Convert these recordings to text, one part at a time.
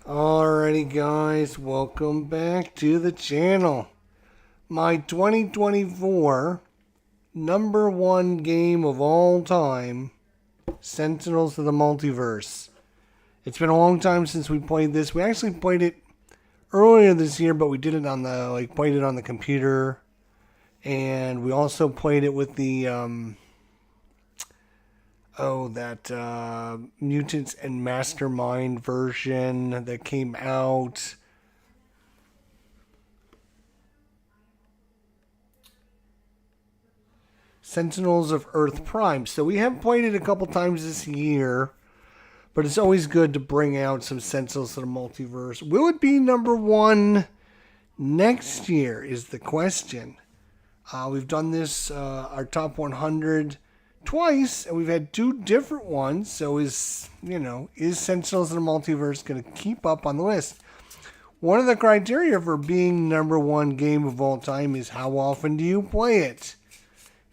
Alrighty guys, welcome back to the channel. My 2024 number one game of all time, Sentinels of the Multiverse. It's been a long time since we played this. We actually played it earlier this year, but we did it on the computer. And we also played it with the Mutants and Mastermind version that came out. Sentinels of Earth Prime. So we have played it a couple times this year, but it's always good to bring out some Sentinels of the Multiverse. Will it be number one next year is the question. We've done this, our top 100 twice, and we've had two different ones. So is Sentinels of the Multiverse going to keep up on the list? One of the criteria for being number one game of all time is how often do you play it?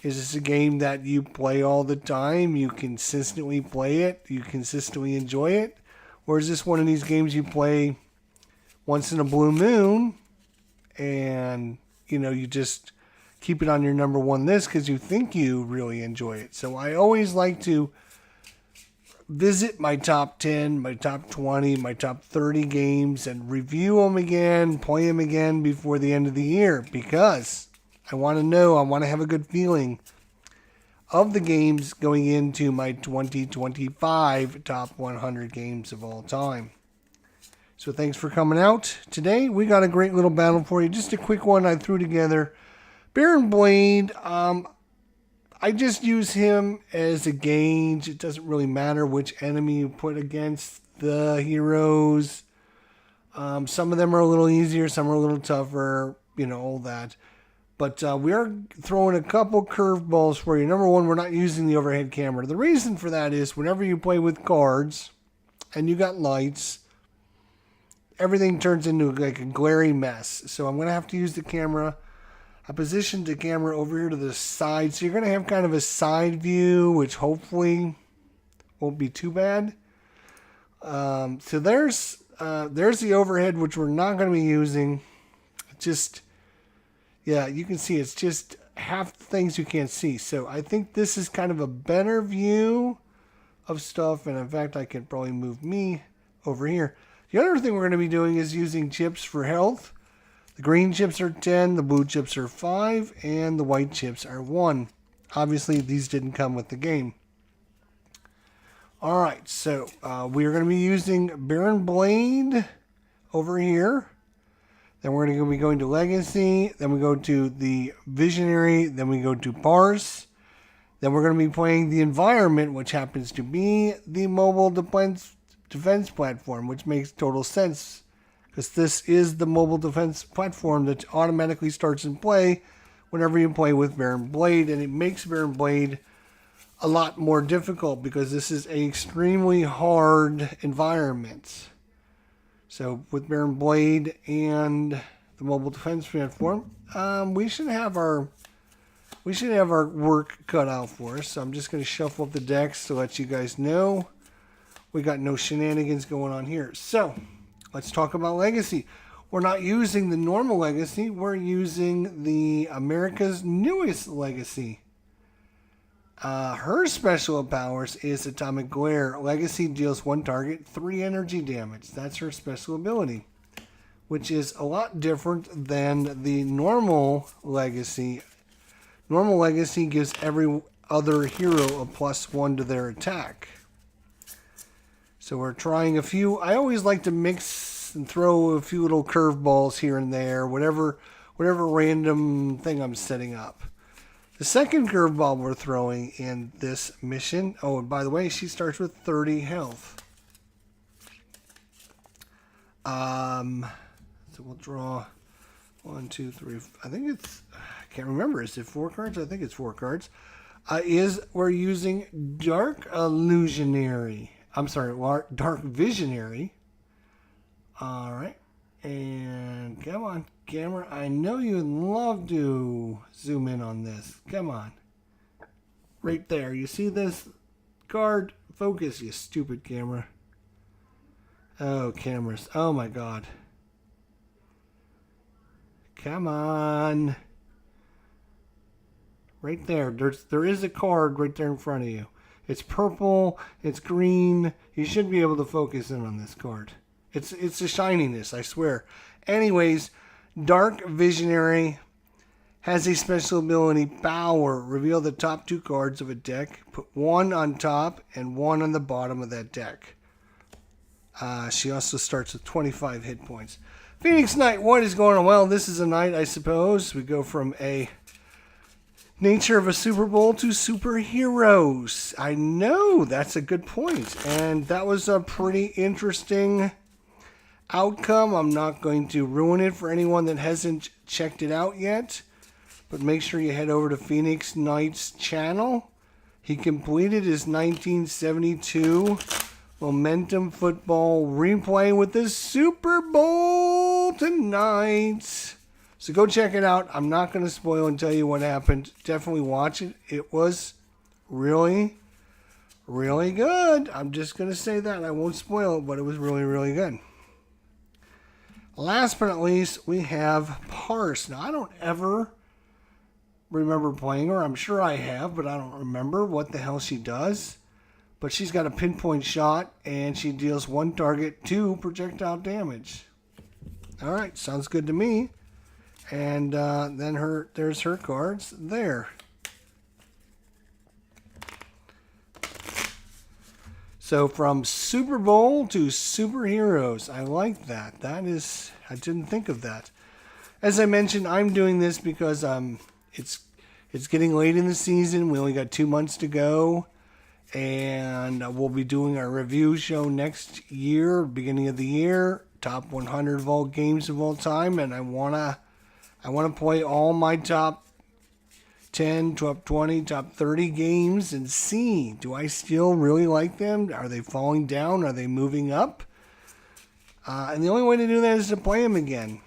Is this a game that you play all the time? You consistently play it? You consistently enjoy it? Or is this one of these games you play once in a blue moon and, you just keep it on your number one list because you think you really enjoy it? So I always like to visit my top 10, my top 20, my top 30 games and review them again, play them again before the end of the year because I want to have a good feeling of the games going into my 2025 top 100 games of all time. So thanks for coming out. Today we got a great little battle for you. Just a quick one I threw together. Baron Blade, I just use him as a gauge. It doesn't really matter which enemy you put against the heroes. Some of them are a little easier, some are a little tougher, all that. But we are throwing a couple curveballs for you. Number one, we're not using the overhead camera. The reason for that is whenever you play with cards and you got lights, everything turns into like a glary mess. So I'm going to have to use the camera. I positioned the camera over here to the side. So you're going to have kind of a side view, which hopefully won't be too bad. So there's the overhead, which we're not going to be using. Yeah, you can see it's just half the things you can't see. So I think this is kind of a better view of stuff. And in fact, I can probably move me over here. The other thing we're going to be doing is using chips for health. The green chips are 10, the blue chips are 5, and the white chips are 1. Obviously, these didn't come with the game. All right, so we are going to be using Baron Blade over here. Then we're going to be going to Legacy. Then we go to the Visionary. Then we go to Parse. Then we're going to be playing the Environment, which happens to be the mobile defense platform, which makes total sense because this is the mobile defense platform that automatically starts in play whenever you play with Baron Blade, and it makes Baron Blade a lot more difficult because this is an extremely hard environment. So with Baron Blade and the mobile defense platform, we should have our work cut out for us. So I'm just going to shuffle up the decks to let you guys know we got no shenanigans going on here. So let's talk about Legacy. We're not using the normal Legacy. We're using the America's Newest Legacy. Her special powers is Atomic Glare. Legacy deals one target 3 energy damage. That's her special ability, which is a lot different than the normal Legacy. Normal Legacy gives every other hero a +1 to their attack. So we're trying a few. I always like to mix and throw a few little curveballs here and there, whatever random thing I'm setting up. The second curveball we're throwing in this mission, oh, and by the way, she starts with 30 health. So we'll draw 1, 2, 3, I can't remember. Is it 4 cards? I think it's 4 cards. We're using Dark Illusionary. I'm sorry, Dark Visionary. All right. And come on, camera. I know you'd love to zoom in on this. Come on. Right there. You see this card? Focus, you stupid camera. Oh, cameras. Oh my god. Come on. Right there. There is a card right there in front of you. It's purple. It's green. You should be able to focus in on this card. It's a shininess, I swear. Anyways, Dark Visionary has a special ability, Power. Reveal the top 2 cards of a deck. Put one on top and one on the bottom of that deck. She also starts with 25 hit points. Phoenix Knight, what is going on? Well, this is a night, I suppose. We go from a nature of a Super Bowl to superheroes. I know, that's a good point. And that was a pretty interesting outcome. I'm not going to ruin it for anyone that hasn't checked it out yet. But make sure you head over to Phoenix Knight's channel. He completed his 1972 Momentum Football replay with the Super Bowl tonight. So go check it out. I'm not going to spoil and tell you what happened. Definitely watch it. It was really, really good. I'm just going to say that. I won't spoil it, but it was really, really good. Last but not least, we have Parse. Now, I don't ever remember playing her. I'm sure I have, but I don't remember what the hell she does. But she's got a pinpoint shot, and she deals 1 target, 2 projectile damage. All right, sounds good to me. And then there's her cards there. So from Super Bowl to superheroes, I like that. I didn't think of that. As I mentioned, I'm doing this because it's getting late in the season. We only got 2 months to go. And we'll be doing our review show next year, beginning of the year, top 100 of all games of all time, and I wanna play all my top 10, top 20, top 30 games and see, do I still really like them? Are they falling down? Are they moving up? And the only way to do that is to play them again.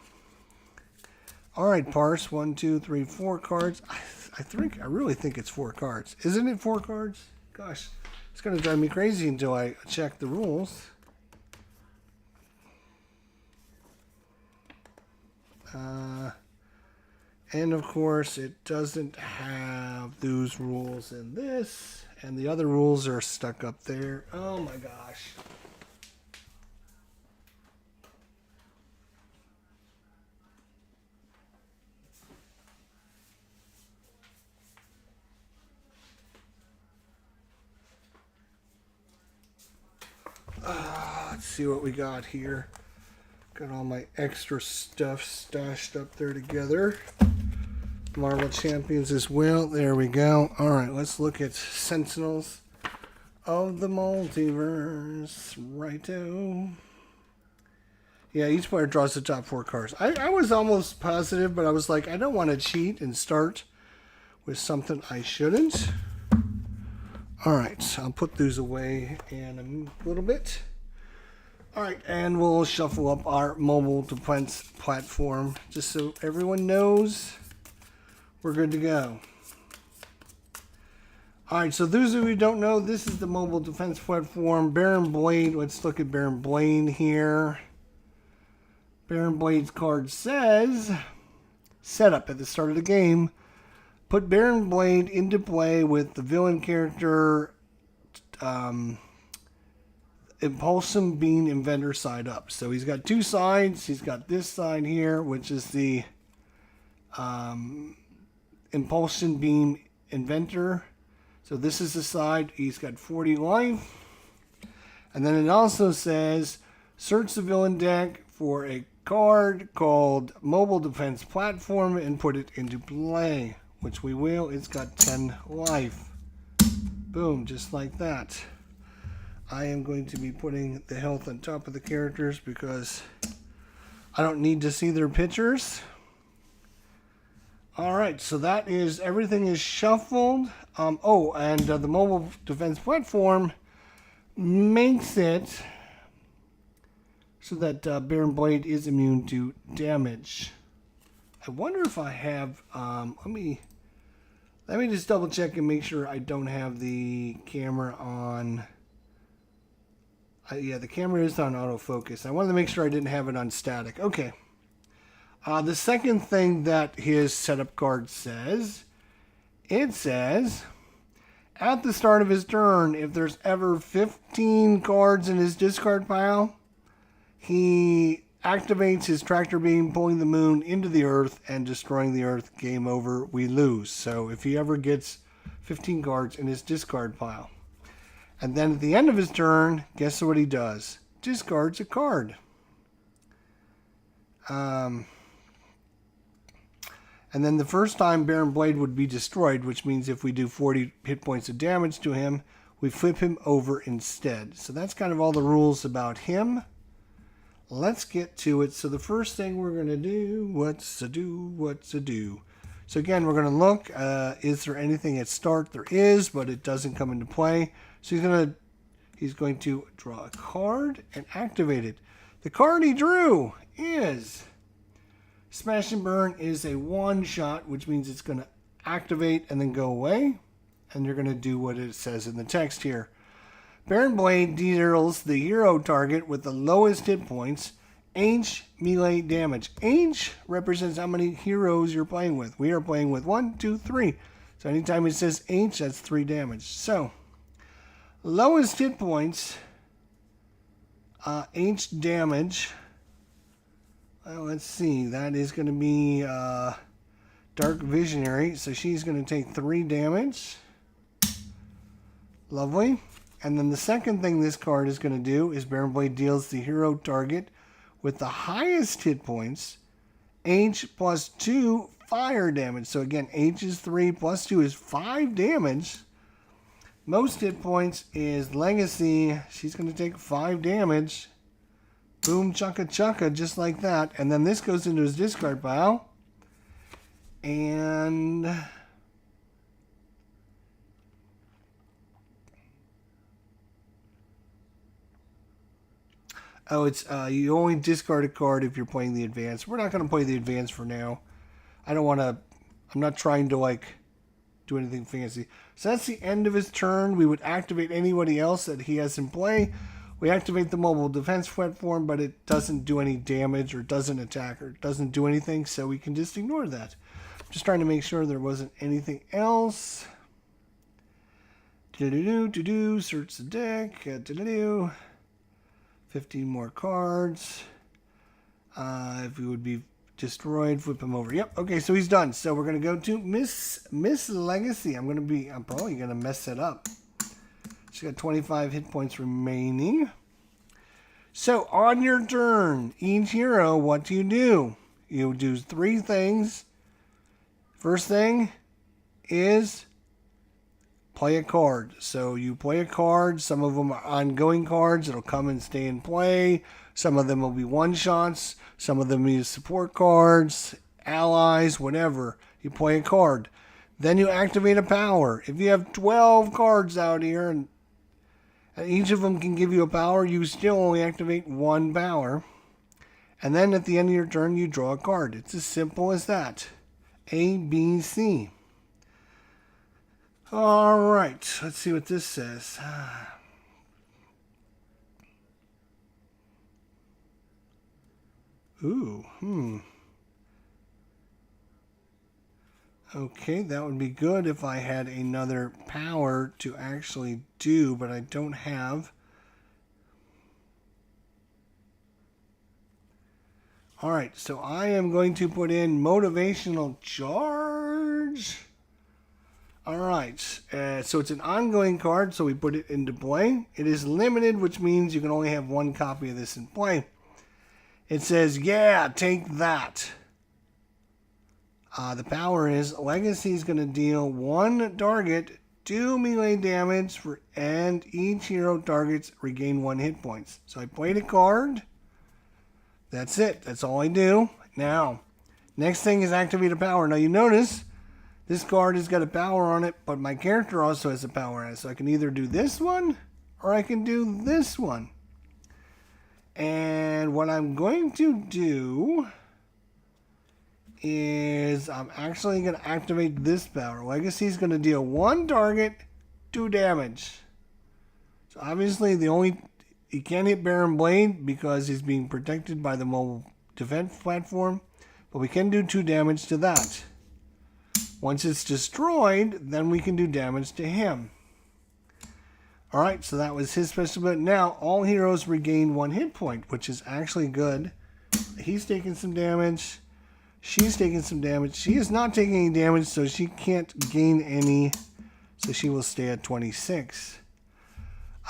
All right, Parse, 1, 2, 3, 4 cards. I really think it's 4 cards. Isn't it 4 cards? Gosh, it's going to drive me crazy until I check the rules. And of course, it doesn't have those rules in this. And the other rules are stuck up there. Oh my gosh. Let's see what we got here. Got all my extra stuff stashed up there together. Marvel Champions as well. There we go. All right, let's look at Sentinels of the Multiverse. Righto. Yeah, each player draws the top 4 cards. I was almost positive, but I was like, I don't want to cheat and start with something I shouldn't. All right, I'll put these away in a little bit. All right, and we'll shuffle up our mobile defense platform just so everyone knows we're good to go. All right, so those of you who don't know, this is the mobile defense platform. Baron Blade, let's look at Baron Blade here. Baron Blade's card says, setup at the start of the game. Put Baron Blade into play with the villain character Impulsion Beam Inventor side up. So he's got 2 sides. He's got this side here, which is the Impulsion Beam Inventor. So this is the side. He's got 40 life. And then it also says, search the villain deck for a card called Mobile Defense Platform and put it into play, which we will. It's got 10 life. Boom, just like that. I am going to be putting the health on top of the characters because I don't need to see their pictures. All right, so that is, everything is shuffled. The mobile defense platform makes it so that Baron Blade is immune to damage. I wonder if I have, let me just double check and make sure I don't have the camera on Yeah, the camera is on autofocus. I wanted to make sure I didn't have it on static. Okay. The second thing that his setup card says, it says, at the start of his turn, if there's ever 15 cards in his discard pile, he activates his tractor beam, pulling the moon into the earth and destroying the earth. Game over, we lose. So if he ever gets 15 cards in his discard pile. And then at the end of his turn, guess what he does? Discards a card. And then the first time Baron Blade would be destroyed, which means if we do 40 hit points of damage to him, we flip him over instead. So that's kind of all the rules about him. Let's get to it. So the first thing we're going to do, what's to do? So again, we're going to look, is there anything at start? There is, but it doesn't come into play. So he's going to draw a card and activate it. The card he drew is Smash and Burn is a one-shot, which means it's going to activate and then go away. And you're going to do what it says in the text here. Baron Blade deals the hero target with the lowest hit points H melee damage. H represents how many heroes you're playing with. We are playing with 1, 2, 3. So anytime it says H, that's 3 damage. So, lowest hit points, H damage. Well, let's see. That is going to be Dark Visionary. So she's going to take 3 damage. Lovely. And then the second thing this card is going to do is Baron Blade deals the hero target with the highest hit points, H plus 2 fire damage. So again, H is 3 plus 2 is 5 damage. Most hit points is Legacy. She's going to take 5 damage. Boom, chugga chugga, just like that. And then this goes into his discard pile. And oh, it's you only discard a card if you're playing the advance. We're not going to play the advance for now. I'm not trying to like do anything fancy. So that's the end of his turn. We would activate anybody else that he has in play. We activate the mobile defense platform, but it doesn't do any damage or doesn't attack or doesn't do anything, so we can just ignore that. Just trying to make sure there wasn't anything else. Search the deck. 15 more cards. If he would be destroyed, flip him over. Yep. Okay, so he's done. So we're gonna go to Miss Legacy. I'm probably gonna mess it up. She's got 25 hit points remaining. So on your turn, each hero, what do? You do 3 things. First thing is play a card. So you play a card. Some of them are ongoing cards. It'll come and stay in play. Some of them will be one-shots. Some of them will be support cards, allies, whatever. You play a card. Then you activate a power. If you have 12 cards out here and each of them can give you a power, you still only activate 1 power. And then at the end of your turn, you draw a card. It's as simple as that. A, B, C. All right, let's see what this says. Ooh, Okay, that would be good if I had another power to actually do, but I don't have. All right, so I am going to put in Motivational Charge. All right, so it's an ongoing card, so we put it into play. It is limited, which means you can only have 1 copy of this in play. It says, yeah, take that. The power is Legacy is going to deal 1 target 2 melee damage and each hero targets regain 1 hit points. So I played a card. That's it. That's all I do. Now, next thing is activate a power. Now you notice this card has got a power on it, but my character also has a power on it. So I can either do this one or I can do this one. And what I'm going to do is I'm actually going to activate this power. Legacy is going to deal 1 target, 2 damage. So obviously the only He can't hit Baron Blade because he's being protected by the mobile defense platform, but we can do 2 damage to that. Once it's destroyed, then we can do damage to him. Alright, so that was his special ability. Now, all heroes regain 1 hit point, which is actually good. He's taking some damage. She's taking some damage. She is not taking any damage, so she can't gain any. So she will stay at 26.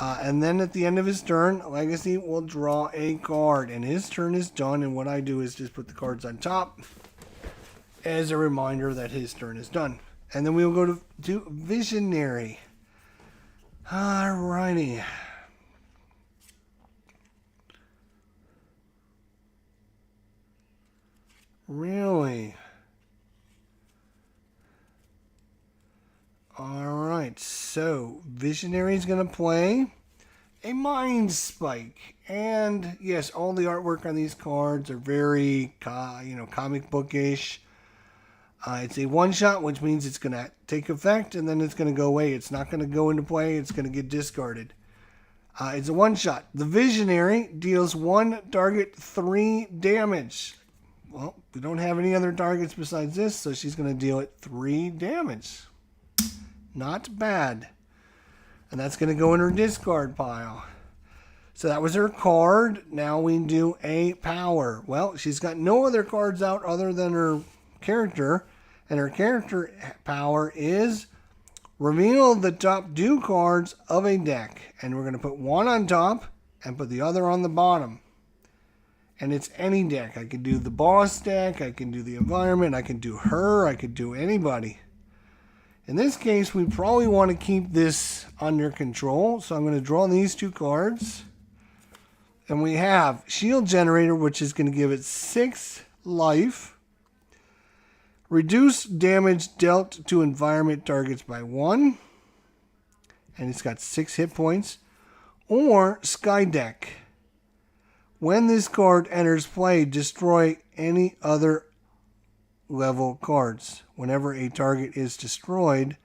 And then at the end of his turn, Legacy will draw a card. And his turn is done. And what I do is just put the cards on top as a reminder that his turn is done. And then we will go to Visionary. Alrighty. Really? Alright, so Visionary is going to play a Mind Spike. And yes, all the artwork on these cards are very, comic bookish. It's a one-shot, which means it's going to take effect and then it's going to go away. It's not going to go into play. It's going to get discarded. It's a one-shot. The Visionary deals 1 target 3 damage. Well, we don't have any other targets besides this, so she's going to deal it 3 damage. Not bad. And that's going to go in her discard pile. So that was her card. Now we do a power. Well, she's got no other cards out other than her character. And her character power is reveal the top 2 cards of a deck. And we're going to put one on top and put the other on the bottom. And it's any deck. I can do the boss deck. I can do the environment. I can do her. I could do anybody. In this case, we probably want to keep this under control. So I'm going to draw these 2 cards. And we have Shield Generator, which is going to give it 6 life. Reduce damage dealt to environment targets by 1. And it's got 6 hit points. Or Sky Deck. When this card enters play, destroy any other level cards. Whenever a target is destroyed,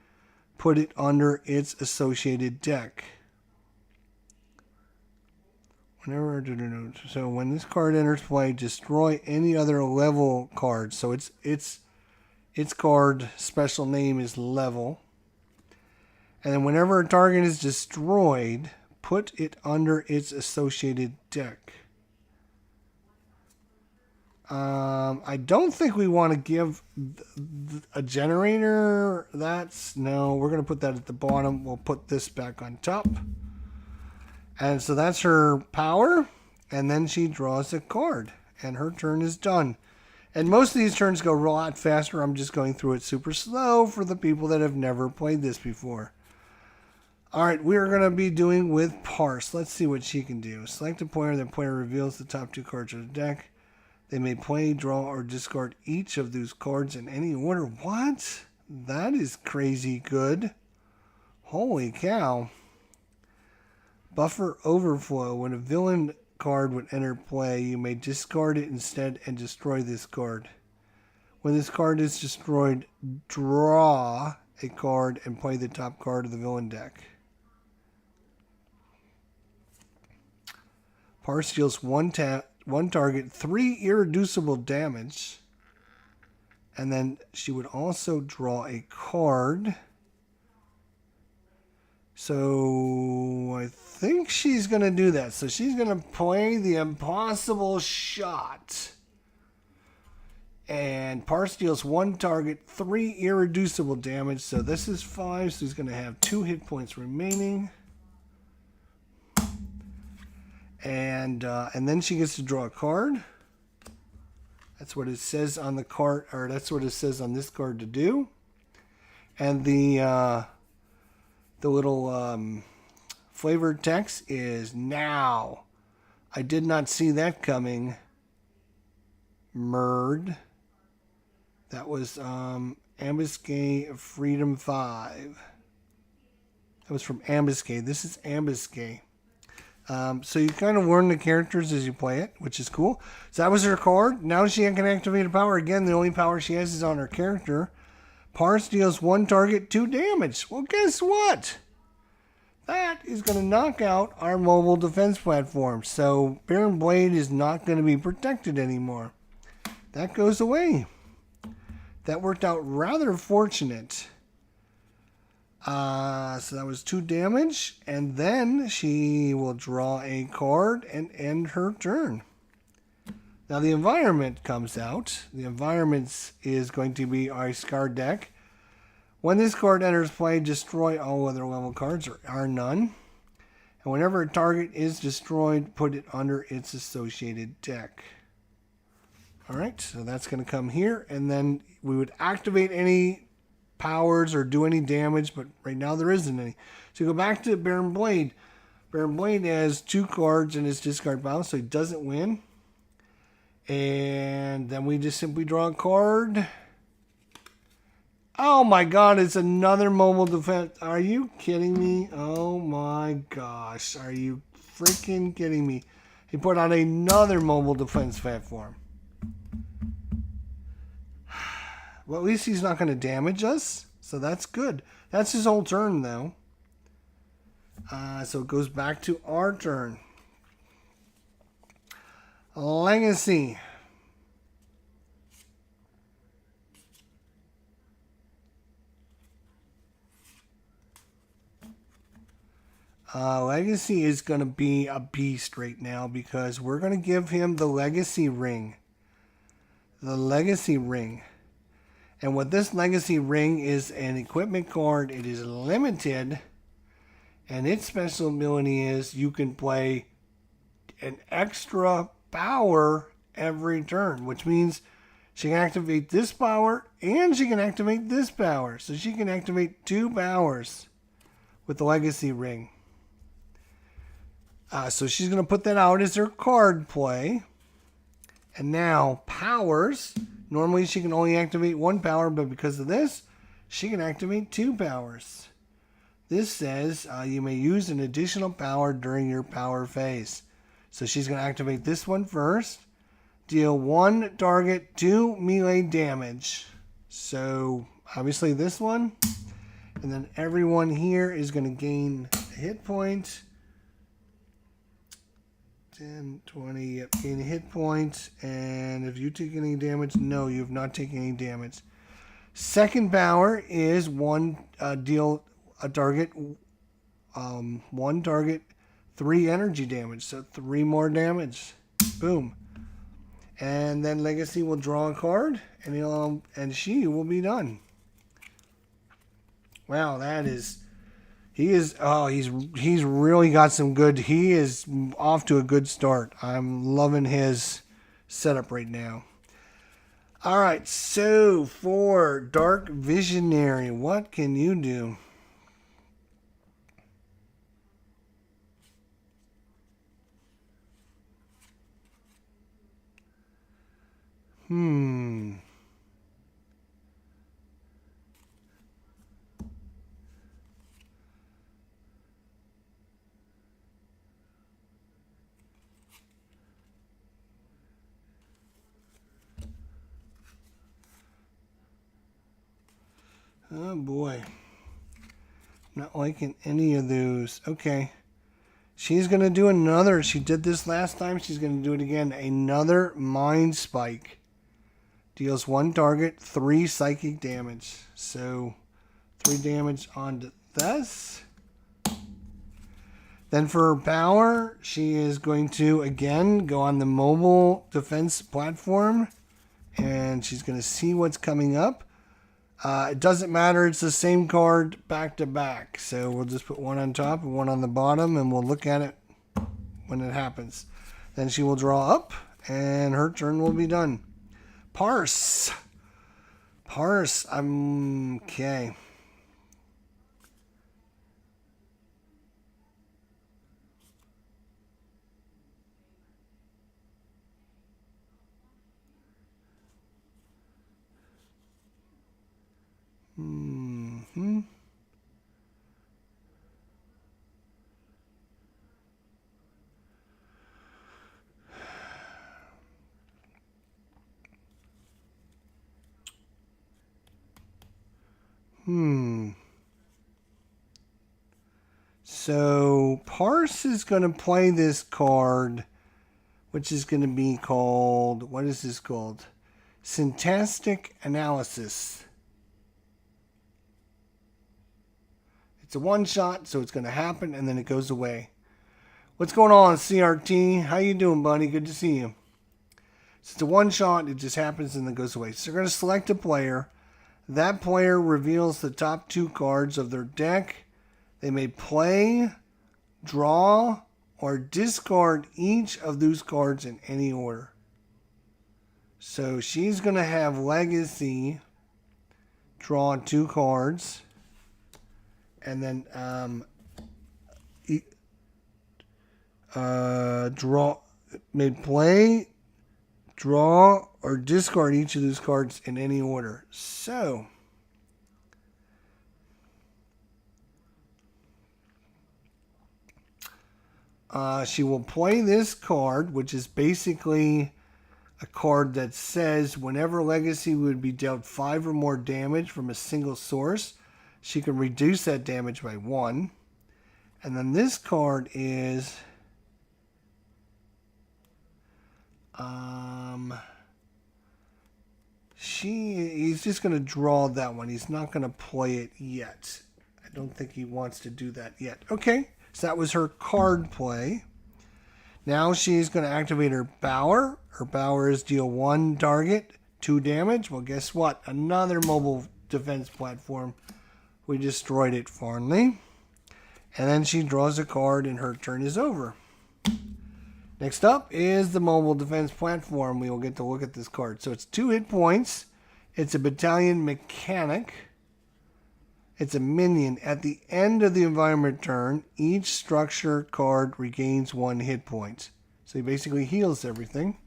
put it under its associated deck. So when this card enters play, destroy any other level card. So its card special name is level. And then whenever a target is destroyed, put it under its associated deck. I don't think we want to give a generator. No, we're going to put that at the bottom. We'll put this back on top. And so that's her power. And then she draws a card. And her turn is done. And most of these turns go a lot faster. I'm just going through it super slow for the people that have never played this before. Alright, we're going to be doing with Parse. Let's see what she can do. Select a player. The player reveals the top 2 cards of the deck. They may play, draw, or discard each of those cards in any order. What? That is crazy good. Holy cow. Buffer Overflow. When a villain card would enter play, you may discard it instead and destroy this card. When this card is destroyed, draw a card and play the top card of the villain deck. Parse deals 1 target 3 irreducible damage. And then she would also draw a card. So I think she's going to do that. So she's going to play the Impossible Shot. And Parse deals 1 target 3 irreducible damage. So this is 5. So he's going to have 2 hit points remaining. And then she gets to draw a card. That's what it says on the card, or that's what it says on this card to do. And the little flavored text is now. I did not see that coming. Murd. That was Ambuscade Freedom 5. That was from Ambuscade. This is Ambuscade. So you kind of learn the characters as you play it, which is cool. So that was her card. Now she can activate a power. Again, the only power she has is on her character. Parse deals 1 target 2 damage. Well, guess what? that is going to knock out our mobile defense platform. So Baron Blade is not going to be protected anymore. That goes away. That worked out rather fortunate. So that was 2 damage. And then she will draw a card and end her turn. Now the environment comes out. The environment is going to be our Scar deck. When this card enters play, destroy all other level cards, or are none. And whenever a target is destroyed, put it under its associated deck. Alright, so that's going to come here. And then we would activate any powers or do any damage, but right now there isn't any. So go back to Baron Blade. Baron Blade has 2 cards in his discard pile, so he doesn't win. And then we just simply draw a card. Oh my god, it's another mobile defense. Are you kidding me? Oh my gosh. Are you freaking kidding me? He put out another mobile defense platform. Well, at least he's not going to damage us. So that's good. That's his whole turn, though. So it goes back to our turn. Legacy. Legacy is going to be a beast right now because we're going to give him the Legacy Ring. The Legacy Ring. And what this Legacy Ring is an equipment card. It is limited. And its special ability is you can play an extra power every turn, which means she can activate this power and she can activate this power. So she can activate 2 powers with the Legacy Ring. So she's going to put that out as her card play. And now powers. Normally she can only activate 1 power, but because of this, she can activate 2 powers. This says you may use an additional power during your power phase. So she's going to activate this one first. Deal 1 target 2 melee damage. So obviously this one. And then everyone here is going to gain a hit point. 10, 20, yep, gain a hit point. And if you take any damage, no, you have not taken any damage. Second power is deal a target, 1 target, 3 energy damage. So 3 more damage. Boom. And then Legacy will draw a card, and she will be done. Wow, that is... he's really got some good... he is off to a good start. I'm loving his setup right now. Alright, so for Dark Visionary, what can you do? Oh boy. Not liking any of those. Okay. She's going to do another. She did this last time. She's going to do it again. Another Mind Spike. Deals 1 target, 3 psychic damage. So 3 damage onto this. Then for her power, she is going to again go on the mobile defense platform. And she's going to see what's coming up. It doesn't matter. It's the same card back to back. So we'll just put 1 on top and 1 on the bottom. And we'll look at it when it happens. Then she will draw up. And her turn will be done. Parse. Parse. Okay. So Parse is going to play this card, which is going to be called, what is this called? Syntactic Analysis. It's a one-shot, so it's going to happen, and then it goes away. What's going on, CRT? How you doing, buddy? Good to see you. So it's a one-shot. It just happens and then goes away. So you're going to select a player. That player reveals the top 2 cards of their deck. They may play, draw, or discard each of those cards in any order. So she's going to have Legacy, draw 2 cards, and then may play, draw, or discard each of those cards in any order. So she will play this card, which is basically a card that says whenever Legacy would be dealt 5 or more damage from a single source, she can reduce that damage by 1. And then this card is he's just going to draw that one. He's not going to play it yet. I don't think he wants to do that yet. Okay, so that was her card play. Now she's going to activate her Bower. Her Bower is deal 1 target, 2 damage. Well, guess what? Another mobile defense platform. We destroyed it finally. And then she draws a card and her turn is over. Next up is the mobile defense platform. We will get to look at this card. So it's 2 hit points. It's a battalion mechanic. It's a minion. At the end of the environment turn, each structure card regains 1 hit point. So he basically heals everything.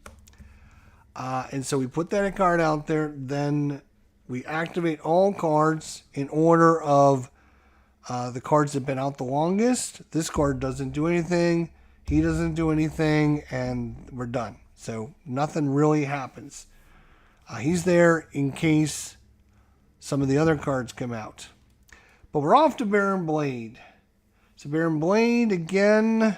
And so we put that card out there. Then we activate all cards in order of the cards that have been out the longest. This card doesn't do anything. He doesn't do anything, and we're done. So nothing really happens. He's there in case some of the other cards come out. But we're off to Baron Blade. So Baron Blade, again,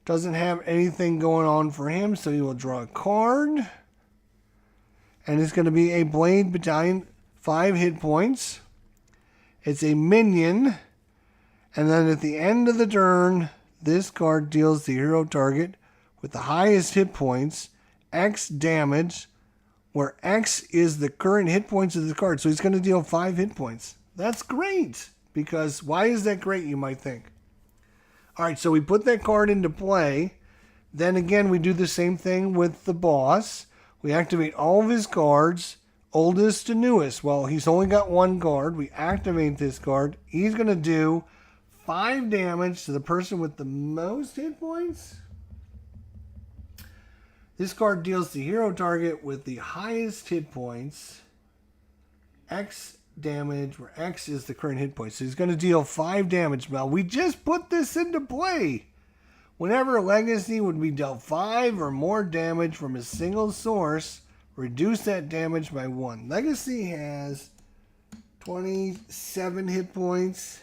doesn't have anything going on for him, so he will draw a card. And it's going to be a Blade Battalion, 5 hit points. It's a minion. And then at the end of the turn, this card deals the hero target with the highest hit points, X damage, where X is the current hit points of the card. So he's going to deal 5 hit points. That's great, because why is that great, you might think? All right, so we put that card into play. Then again, we do the same thing with the boss. We activate all of his cards, oldest to newest. Well, he's only got 1 card. We activate this card. He's going to do 5 damage to the person with the most hit points. This card deals the hero target with the highest hit points, X damage, where X is the current hit point. So he's going to deal 5 damage. Now, we just put this into play. Whenever a Legacy would be dealt 5 or more damage from a single source, reduce that damage by 1. Legacy has 27 hit points.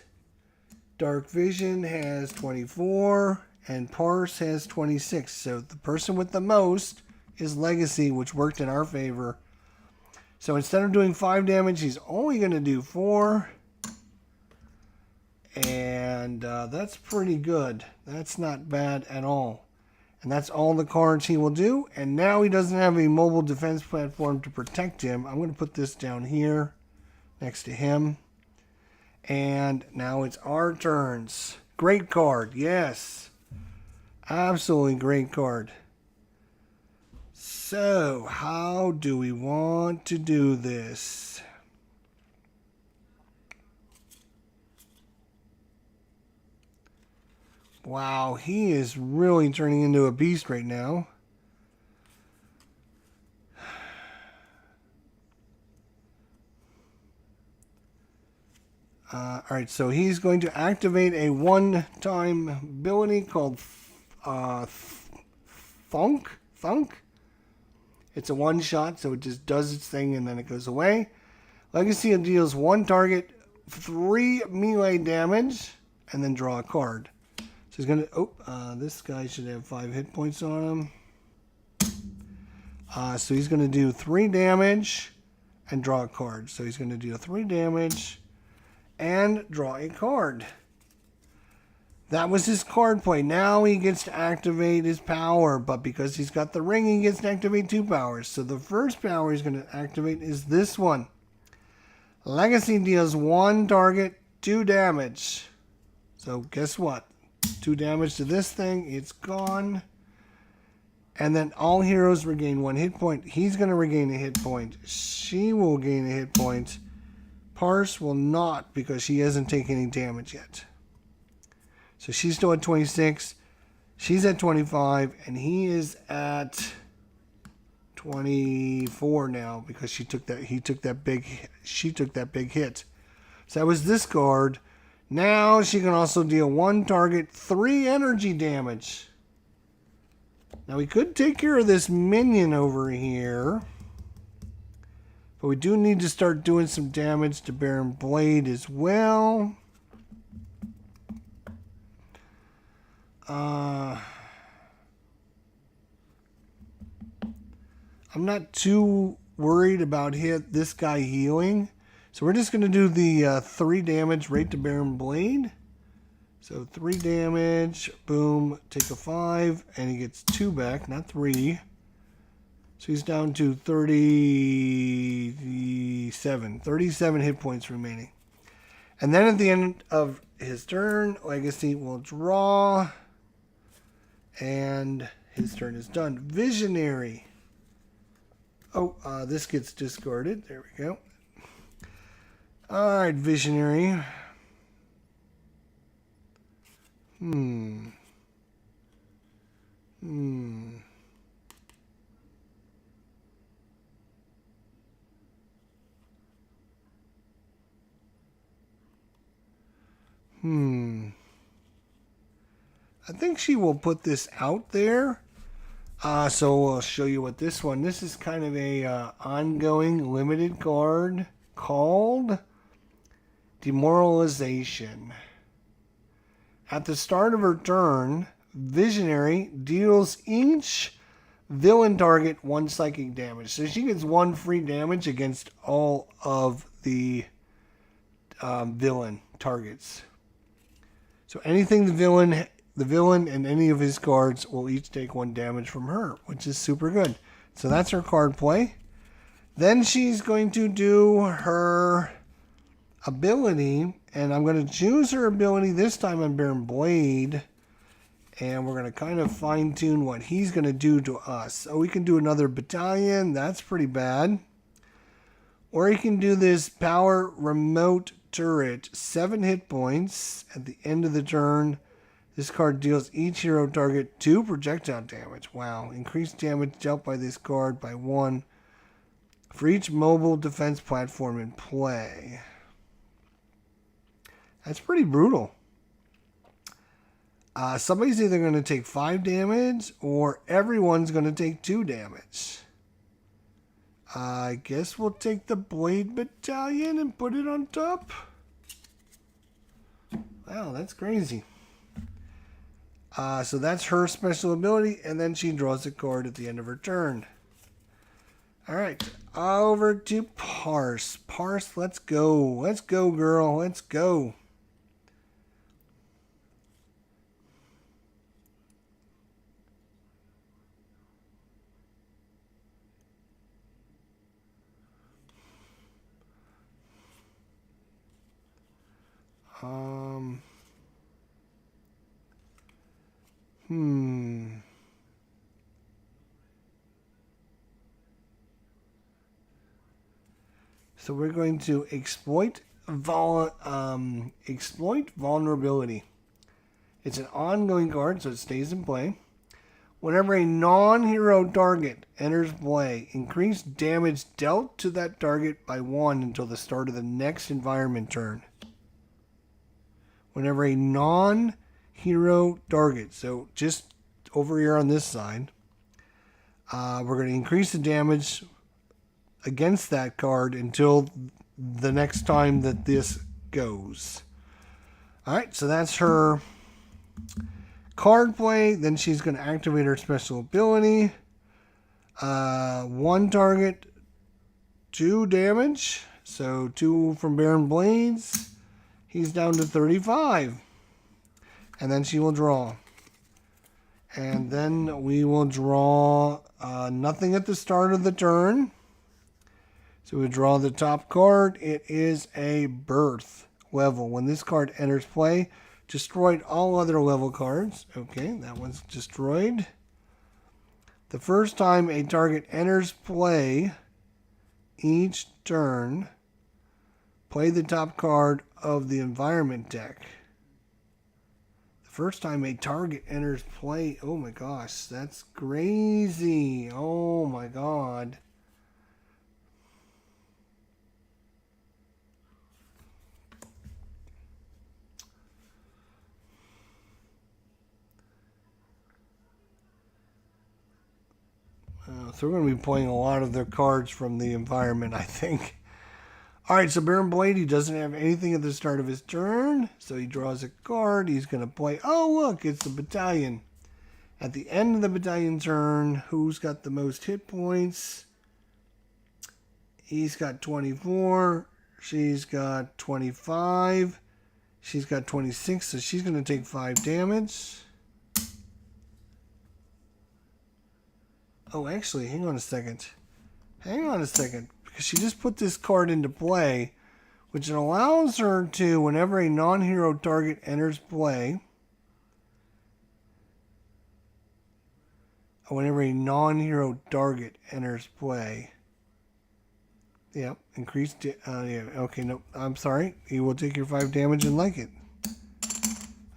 Dark Vision has 24, and Parse has 26. So the person with the most is Legacy, which worked in our favor. So instead of doing 5 damage, he's only going to do 4. And that's pretty good. That's not bad at all. And that's all the cards he will do. And now he doesn't have a mobile defense platform to protect him. I'm going to put this down here next to him. And now it's our turns. Great card, yes. Absolutely great card. So, how do we want to do this? Wow, he is really turning into a beast right now. Alright, so he's going to activate a one-time ability called Thunk. It's a one-shot, so it just does its thing and then it goes away. Legacy deals 1 target, 3 melee damage. and then draw a card. So he's going to, this guy should have 5 hit points on him. So he's going to do 3 damage and draw a card. So he's going to do 3 damage and draw a card. That was his card play. Now he gets to activate his power, but because he's got the ring, he gets to activate 2 powers. So the first power he's going to activate is this one. Legacy deals 1 target, 2 damage. So guess what? 2 damage to this thing. It's gone. And then all heroes regain 1 hit point. He's going to regain a hit point. She will gain a hit point. Parse will not because she hasn't taken any damage yet. So she's still at 26. She's at 25. And he is at 24 now because she took that big hit. So that was this card. Now she can also deal 1 target, 3 energy damage. Now we could take care of this minion over here. But we do need to start doing some damage to Baron Blade as well. I'm not too worried about this guy healing. So we're just going to do the 3 damage right to Baron Blade. So 3 damage, boom, take a 5, and he gets 2 back, not 3. So he's down to 37 hit points remaining. And then at the end of his turn, Legacy will draw. And his turn is done. Visionary. Oh, this gets discarded. There we go. Alright, Visionary. I think she will put this out there. So I'll show you what this one. This is kind of a ongoing limited card called Demoralization. At the start of her turn, Visionary deals each villain target 1 psychic damage. So she gets 1 free damage against all of the villain targets. So anything the villain and any of his cards will each take 1 damage from her, which is super good. So that's her card play. Then she's going to do her ability, and I'm going to choose her ability this time on Baron Blade, and we're going to kind of fine-tune what he's going to do to us. So we can do another battalion. That's pretty bad. Or he can do this power remote turret, 7 hit points at the end of the turn. This card deals each hero target 2 projectile damage. Wow. Increased damage dealt by this card by 1 for each mobile defense platform in play. That's pretty brutal. Somebody's either going to take 5 damage or everyone's going to take 2 damage. I guess we'll take the Blade Battalion and put it on top. Wow, that's crazy. So that's her special ability, and then she draws a card at the end of her turn. Alright, over to Parse. Parse, let's go. Let's go, girl. Let's go. So we're going to exploit vulnerability. It's an ongoing card, so it stays in play. Whenever a non-hero target enters play, increase damage dealt to that target by 1 until the start of the next environment turn. Whenever a non-hero target, so just over here on this side, we're going to increase the damage against that card until the next time that this goes. Alright, so that's her card play. Then she's going to activate her special ability. One target, 2 damage. So 2 from Baron Blades. He's down to 35. And then she will draw. And then we will draw nothing at the start of the turn. So we draw the top card. It is a Birth level. When this card enters play, destroyed all other level cards. Okay, that one's destroyed. The first time a target enters play each turn, play the top card of the environment deck. The first time a target enters play, oh my gosh, that's crazy. Oh my god. So we're going to be playing a lot of their cards from the environment, I think. Alright, so Baron Blade, he doesn't have anything at the start of his turn. So he draws a card. He's going to play, oh look, it's the battalion. At the end of the battalion turn, who's got the most hit points? He's got 24. She's got 25. She's got 26, so she's going to take 5 damage. Oh, actually, hang on a second. Because she just put this card into play, which allows her to, whenever a non-hero target enters play, yep, increased, yeah, okay, no, I'm sorry, you will take your 5 damage and like it.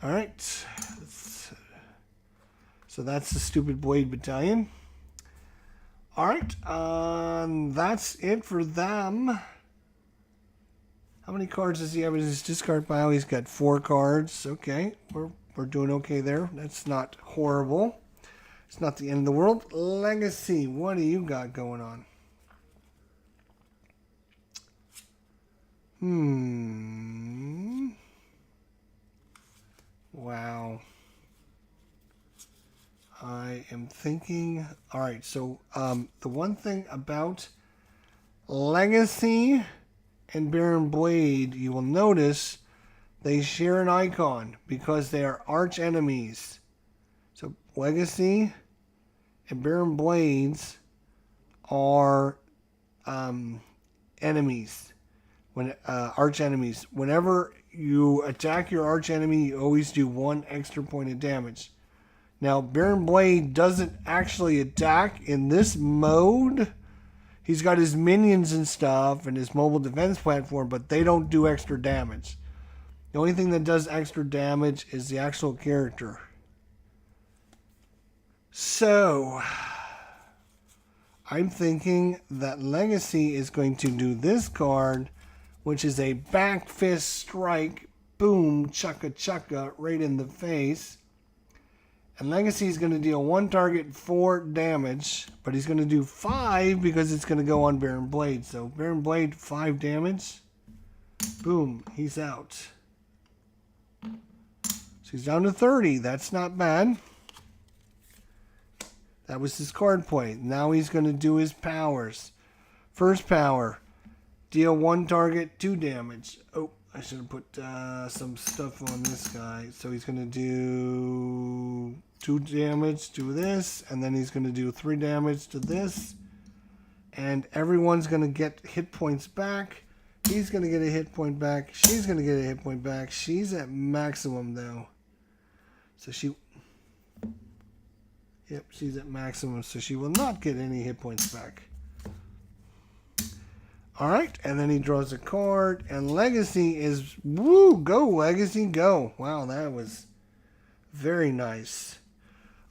Alright, so that's the stupid Blade Battalion. Alright, that's it for them. How many cards does he have in his discard pile? He's got 4 cards. Okay, we're doing okay there. That's not horrible. It's not the end of the world. Legacy, what do you got going on? Wow. I am thinking... Alright, so the one thing about Legacy and Baron Blade, you will notice they share an icon because they are arch enemies. So Legacy and Baron Blades are enemies. Arch enemies. Whenever you attack your arch enemy, you always do 1 extra point of damage. Now, Baron Blade doesn't actually attack in this mode. He's got his minions and stuff and his mobile defense platform, but they don't do extra damage. The only thing that does extra damage is the actual character. So, I'm thinking that Legacy is going to do this card, which is a back fist strike. Boom, chugga chugga, right in the face. And Legacy is going to deal 1 target 4 damage, but he's going to do 5 because it's going to go on Baron Blade. So Baron Blade, 5 damage. Boom, he's out. So he's down to 30. That's not bad. That was his card play. Now he's going to do his powers. First power, deal 1 target 2 damage. Oh, I should have put some stuff on this guy. So he's going to do 2 damage to this, and then he's going to do 3 damage to this. And everyone's going to get hit points back. He's going to get a hit point back. She's going to get a hit point back. She's at maximum, though. So yep, she's at maximum, so she will not get any hit points back. Alright, and then he draws a card, and Legacy is, woo, go Legacy, go. Wow, that was very nice.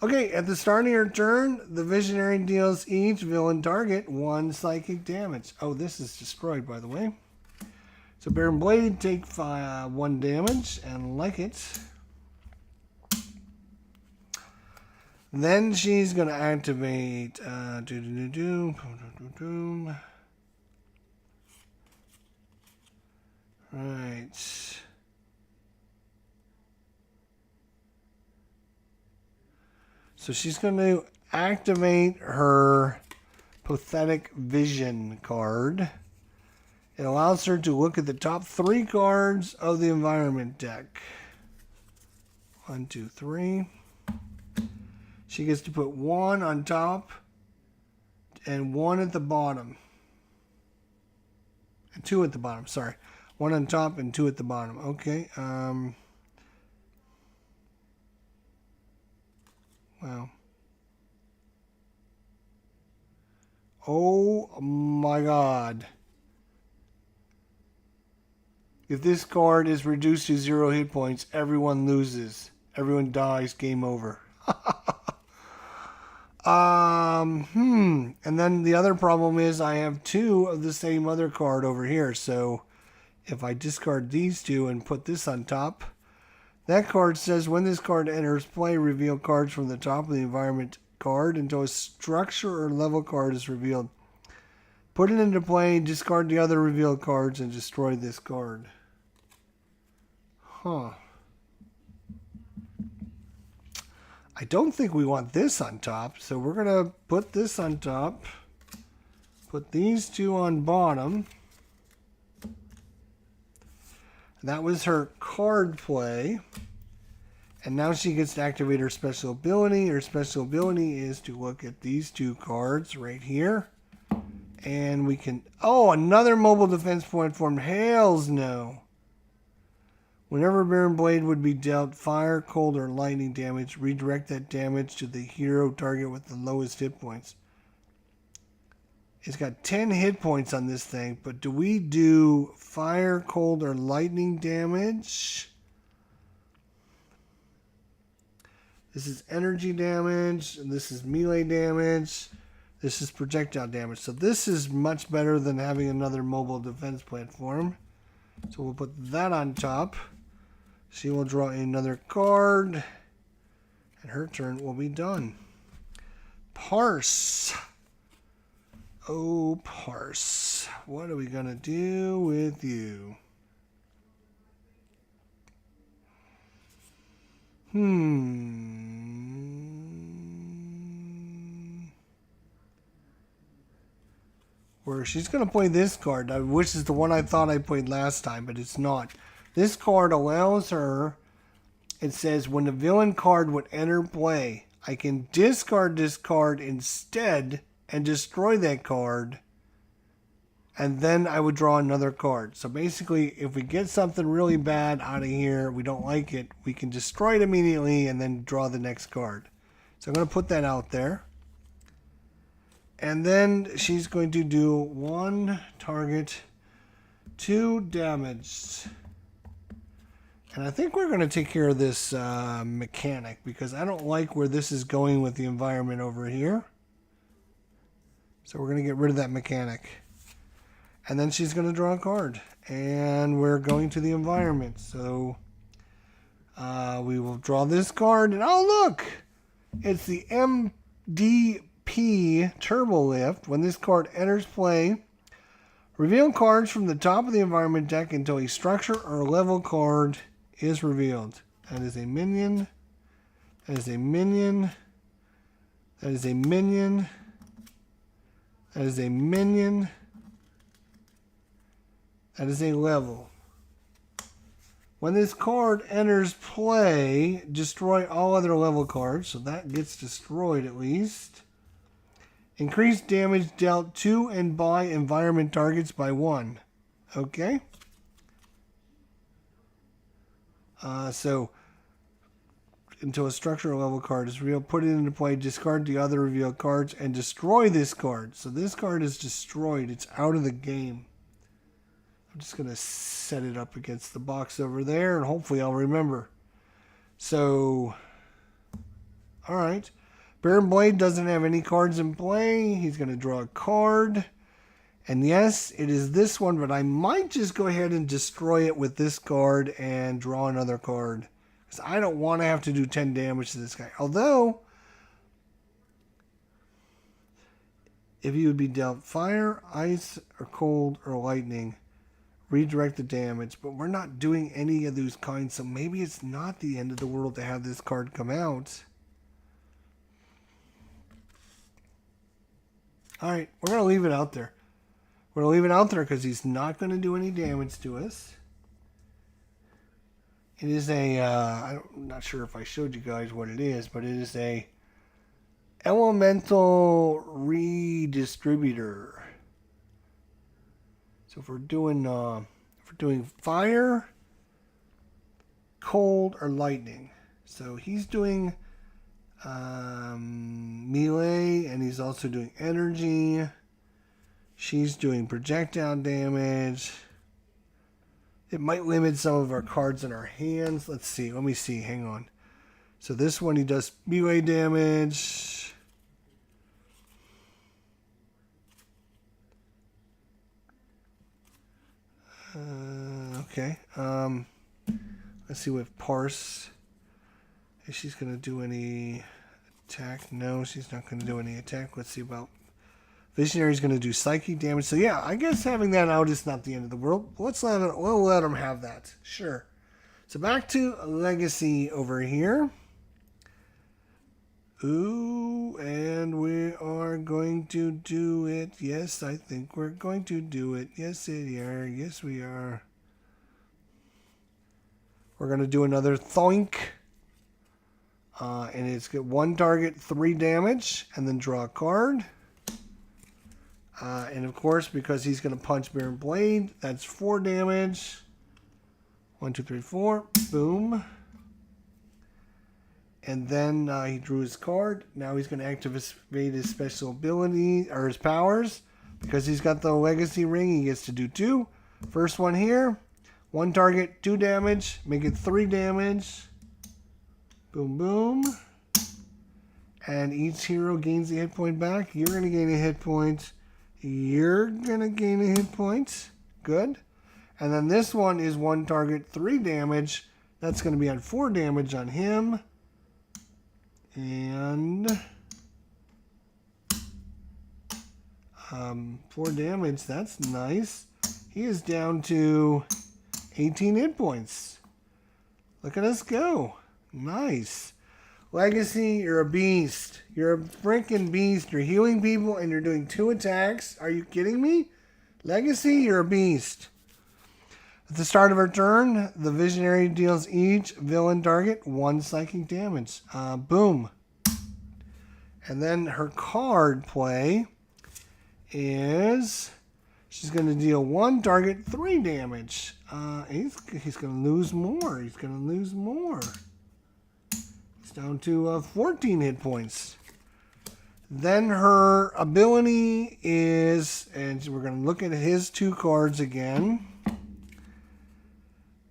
Okay, at the start of your turn, the Visionary deals each villain target 1 psychic damage. Oh, this is destroyed, by the way. So Baron Blade, take 1 damage, and like it. Then she's going to activate, Right. So she's going to activate her Pathetic Vision card. It allows her to look at the top 3 cards of the environment deck. 1, 2, 3. She gets to put 1 on top and 1 at the bottom. And 2 at the bottom, sorry. 1 on top and 2 at the bottom. Okay. Wow. Oh my God. If this card is reduced to 0 hit points, everyone loses. Everyone dies. Game over. And then the other problem is I have 2 of the same other card over here. So if I discard these 2 and put this on top, that card says when this card enters play, reveal cards from the top of the environment card until a structure or level card is revealed. Put it into play, discard the other revealed cards, and destroy this card. Huh. I don't think we want this on top, so we're going to put this on top. Put these 2 on bottom. That was her card play. And now she gets to activate her special ability. Her special ability is to look at these 2 cards right here. And we can... Oh, another mobile defense point formed. Hells no. Whenever Baron Blade would be dealt fire, cold, or lightning damage, redirect that damage to the hero target with the lowest hit points. It's got 10 hit points on this thing, but do we do fire, cold, or lightning damage? This is energy damage, and this is melee damage. This is projectile damage. So this is much better than having another mobile defense platform. So we'll put that on top. She will draw another card, and her turn will be done. Parse. Oh, Parse. What are we going to do with you? Where she's going to play this card, which is the one I thought I played last time, but it's not. This card allows her, it says, when the villain card would enter play, I can discard this card instead and destroy that card, and then I would draw another card. So basically, if we get something really bad out of here, we don't like it, we can destroy it immediately and then draw the next card. So I'm going to put that out there. And then she's going to do 1 target, 2 damage. And I think we're going to take care of this mechanic because I don't like where this is going with the environment over here. So we're going to get rid of that mechanic. And then she's going to draw a card. And we're going to the environment. So we will draw this card. And oh, look! It's the MDP Turbo Lift. When this card enters play, reveal cards from the top of the environment deck until a structure or level card is revealed. That is a minion. That is a minion. That is a minion. That is a minion. That is a level. When this card enters play, destroy all other level cards. So that gets destroyed at least. Increase damage dealt to and by environment targets by 1. Okay. So until a structure or level card is revealed, put it into play, discard the other revealed cards, and destroy this card. So this card is destroyed. It's out of the game. I'm just going to set it up against the box over there, and hopefully I'll remember. So, all right. Baron Blade doesn't have any cards in play. He's going to draw a card. And yes, it is this one, but I might just go ahead and destroy it with this card and draw another card. Because I don't want to have to do 10 damage to this guy. Although, if he would be dealt fire, ice, or cold, or lightning, redirect the damage. But we're not doing any of those kinds, so maybe it's not the end of the world to have this card come out. All right, we're going to leave it out there. We're going to leave it out there because he's not going to do any damage to us. It is a, I'm not sure if I showed you guys what it is, but it is a elemental redistributor. So if we're doing fire, cold, or lightning. So he's doing melee, and he's also doing energy. She's doing projectile damage. It might limit some of our cards in our hands. Let's see. Let me see. Hang on. So this one, he does melee damage. Okay. Let's see with Parse. If she's going to do any attack. No, she's not going to do any attack. Let's see about Visionary's going to do psychic damage. So yeah, I guess having that out is not the end of the world. We'll let him have that. Sure. So back to Legacy over here. Ooh, and we are going to do it. Yes, I think we're going to do it. Yes, we are. Yes, we are. We're going to do another Thoink. And it's got one target, 3 damage, and then draw a card. And of course, because he's going to punch Baron Blade, that's 4 damage. 1, 2, 3, 4. Boom. And then he drew his card. Now he's going to activate his special ability, or his powers. Because he's got the Legacy Ring, he gets to do 2. First one here. 1 target, 2 damage. Make it 3 damage. Boom, boom. And each hero gains a hit point back. You're going to gain a hit point. You're going to gain a hit point. Good. And then this one is 1 target, 3 damage. That's going to be on 4 damage on him. And 4 damage. That's nice. He is down to 18 hit points. Look at us go. Nice. Legacy, you're a beast. You're a freaking beast. You're healing people and you're doing 2 attacks. Are you kidding me? Legacy, you're a beast. At the start of her turn, the Visionary deals each villain target 1 psychic damage. Boom. And then her card play is she's going to deal 1 target 3 damage. He's going to lose more. He's going to lose more. Down to 14 hit points. Then her ability is, and we're going to look at his 2 cards again.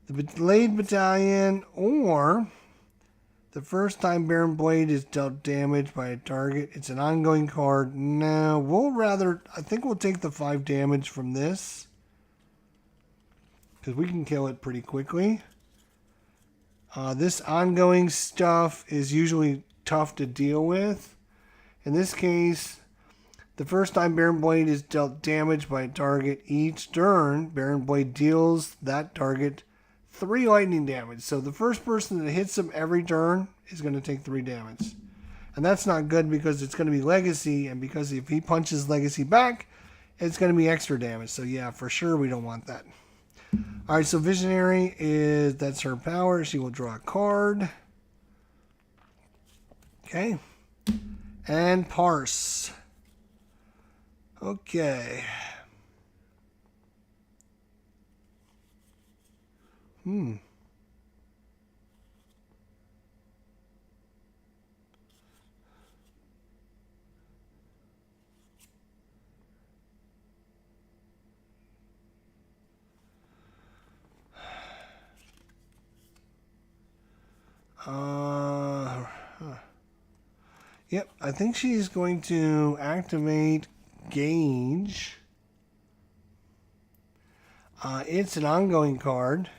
The Blade Battalion, or the first time Baron Blade is dealt damage by a target. It's an ongoing card. No, I think we'll take the 5 damage from this. Because we can kill it pretty quickly. This ongoing stuff is usually tough to deal with. In this case, the first time Baron Blade is dealt damage by a target each turn, Baron Blade deals that target 3 lightning damage. So the first person that hits him every turn is going to take 3 damage. And that's not good because it's going to be Legacy, and because if he punches Legacy back, it's going to be extra damage. So yeah, for sure we don't want that. Alright, so Visionary that's her power. She will draw a card. Okay. And Parse. Okay. Yep, I think she's going to activate Gauge. It's an ongoing card.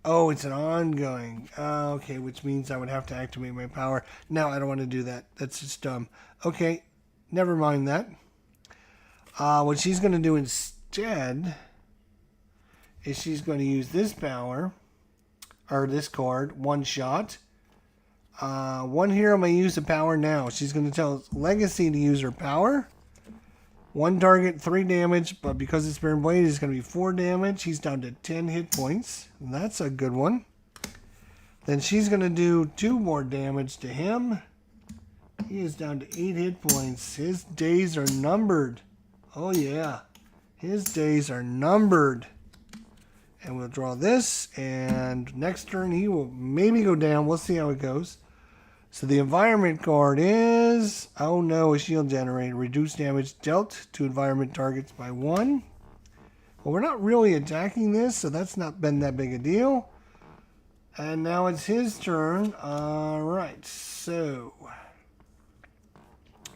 Oh, it's an ongoing. Okay, which means I would have to activate my power. No, I don't want to do that. That's just dumb. Okay, never mind that. What she's going to do instead is she's going to use this power, or this card, 1 shot. 1 hero may use the power now. She's going to tell Legacy to use her power. One target, 3 damage, but because it's Baron Blade, it's going to be 4 damage. He's down to 10 hit points. That's a good one. Then she's going to do 2 more damage to him. He is down to 8 hit points. His days are numbered. Oh, yeah. His days are numbered. And we'll draw this, and next turn he will maybe go down. We'll see how it goes. So the environment card is, oh no, a shield generator. Reduce damage dealt to environment targets by 1. Well, we're not really attacking this, so that's not been that big a deal. And now it's his turn. All right, so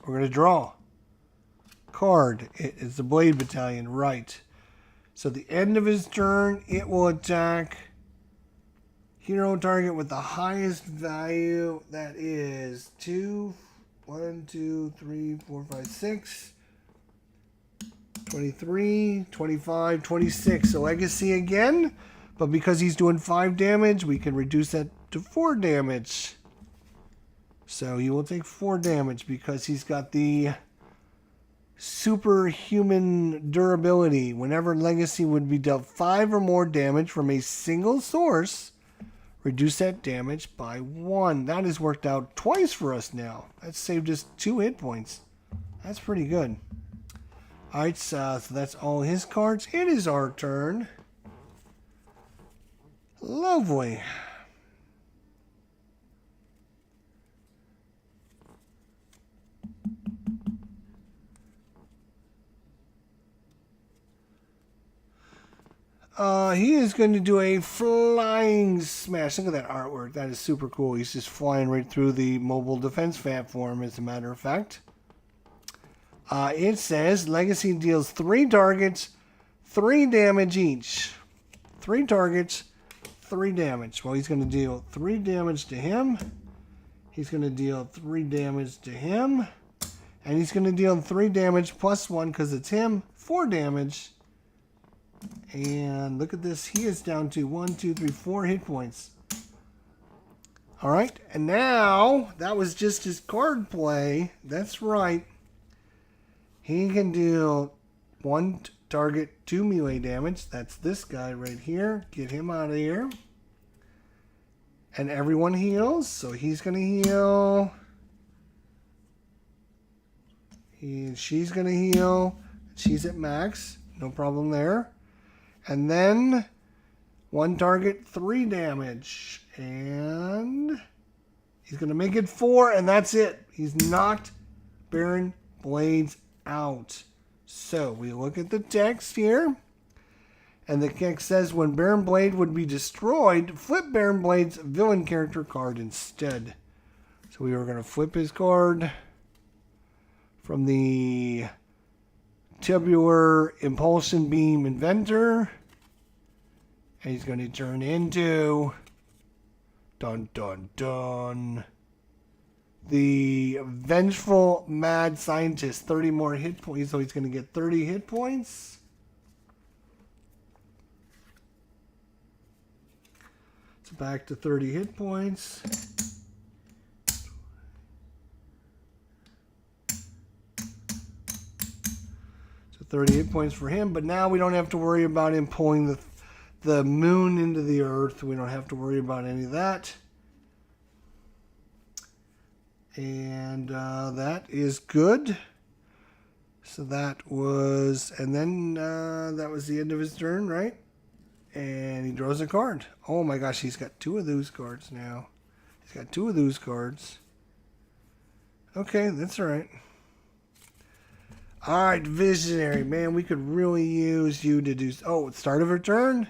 we're going to draw. Card, it is the Blade Battalion, right. So at the end of his turn, it will attack hero target with the highest value. That is 2, 1, 2, 3, 4, 5, 6, 23, 25, 26. So legacy again. But because he's doing 5 damage, we can reduce that to 4 damage. So he will take 4 damage because he's got the superhuman durability. Whenever legacy would be dealt 5 or more damage from a single source, reduce that damage by 1. That has worked out twice for us now. That's saved us 2 hit points. That's pretty good. Alright, so that's all his cards. It is our turn. Lovely. He is going to do a flying smash. Look at that artwork. That is super cool. He's just flying right through the mobile defense platform, as a matter of fact. It says Legacy deals 3 targets, 3 damage each. 3 targets, 3 damage. Well, he's going to deal 3 damage to him. He's going to deal 3 damage to him. And he's going to deal 3 damage plus 1 because it's him. 4 damage. And look at this. He is down to 1, 2, 3, 4 hit points. All right. And now, that was just his card play. That's right. He can deal 1 target, 2 melee damage. That's this guy right here. Get him out of here. And everyone heals. So he's going to heal. She's going to heal. She's at max. No problem there. And then 1 target, 3 damage. And he's going to make it 4, and that's it. He's knocked Baron Blades out. So we look at the text here. And the text says, when Baron Blade would be destroyed, flip Baron Blade's villain character card instead. So we are going to flip his card from the Tubular Impulsion Beam Inventor. And he's going to turn into, dun dun dun, the Vengeful Mad Scientist. 30 more hit points, so he's going to get 30 hit points. So back to 30 hit points. So 30 hit points for him, but now we don't have to worry about him pulling the moon into the earth. We don't have to worry about any of that. And that is good. So that was, and then that was the end of his turn, right? And he draws a card. Oh my gosh, he's got 2 of those cards now. He's got 2 of those cards. Okay, that's all right. All right, Visionary. Man, we could really use you to do, oh, start of her turn.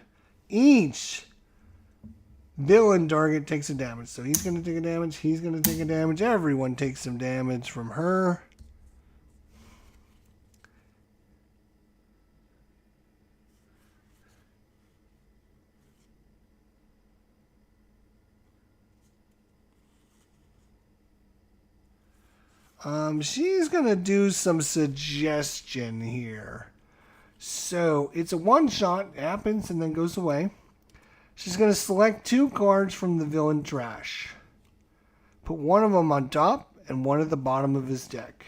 Each villain target takes a damage. So he's going to take a damage. He's going to take a damage. Everyone takes some damage from her. She's going to do some suggestion here. So it's a one-shot, happens and then goes away. She's going to select 2 cards from the villain trash. Put one of them on top and one at the bottom of his deck.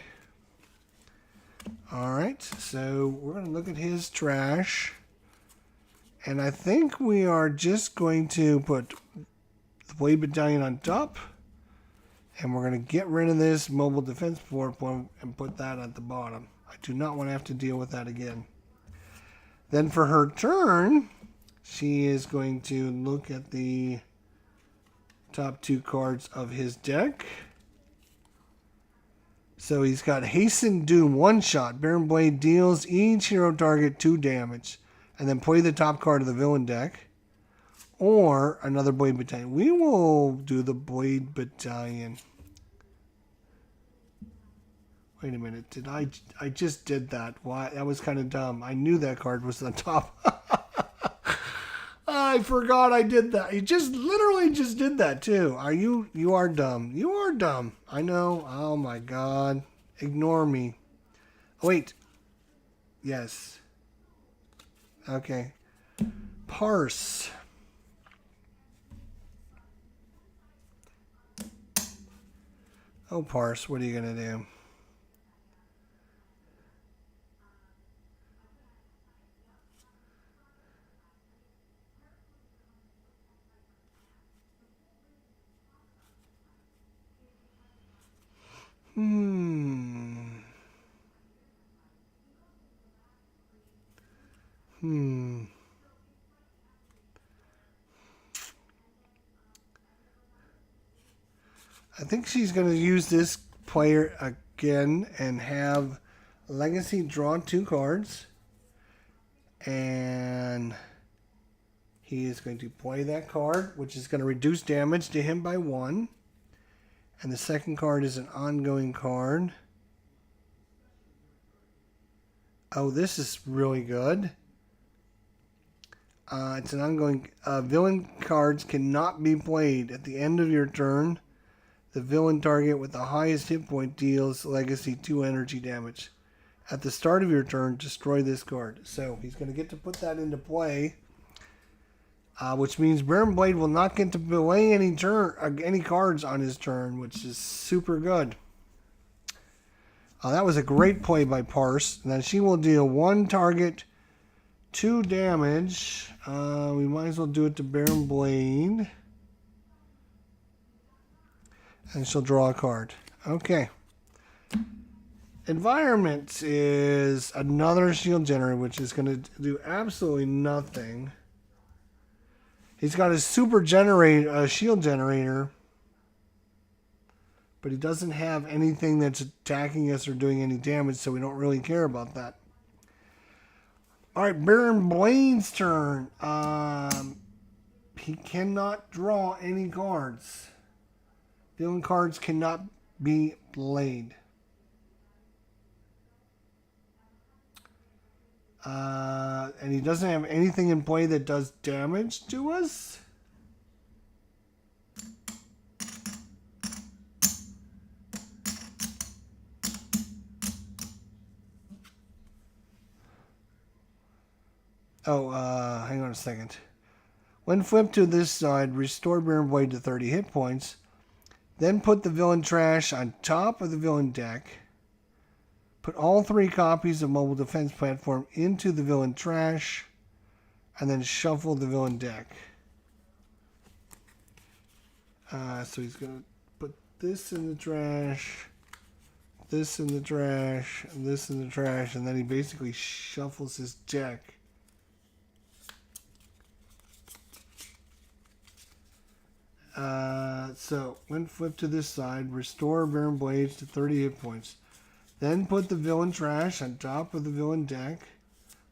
Alright, so we're going to look at his trash. And I think we are just going to put the Blade Battalion on top. And we're going to get rid of this mobile defense platform and put that at the bottom. I do not want to have to deal with that again. Then for her turn, she is going to look at the top 2 cards of his deck. So he's got Hasten Doom, 1-shot. Baron Blade deals each hero target 2 damage. And then play the top card of the villain deck. Or another Blade Battalion. We will do the Blade Battalion. Wait a minute. I just did that. Why? That was kind of dumb. I knew that card was on top. I forgot I did that. You just literally just did that too. You are dumb. You are dumb. I know. Oh my god. Ignore me. Oh, wait. Yes. Okay. Parse. Oh, Parse, what are you going to do? I think she's going to use this player again and have Legacy draw 2 cards. And he is going to play that card, which is going to reduce damage to him by 1. And the second card is an ongoing card. Oh, this is really good. It's an ongoing... villain cards cannot be played at the end of your turn. The villain target with the highest hit point deals Legacy 2 energy damage. At the start of your turn, destroy this card. So he's going to get to put that into play. Which means Baron Blade will not get to play any cards on his turn, which is super good. That was a great play by Parse. Then she will deal 1 target, 2 damage. We might as well do it to Baron Blade. And she'll draw a card. Okay. Environment is another shield generator, which is going to do absolutely nothing. He's got his super shield generator, but he doesn't have anything that's attacking us or doing any damage, so we don't really care about that. Alright, Baron Blade's turn. He cannot draw any cards. Villain cards cannot be played. And he doesn't have anything in play that does damage to us. Oh, hang on a second. When flipped to this side, restore Baron Blade to 30 hit points. Then put the villain trash on top of the villain deck. Put all 3 copies of Mobile Defense Platform into the villain trash. And then shuffle the villain deck. So he's going to put this in the trash. This in the trash. And this in the trash. And then he basically shuffles his deck. So, when flipped to this side, restore Baron Blades to 30 hit points. Then put the villain trash on top of the villain deck.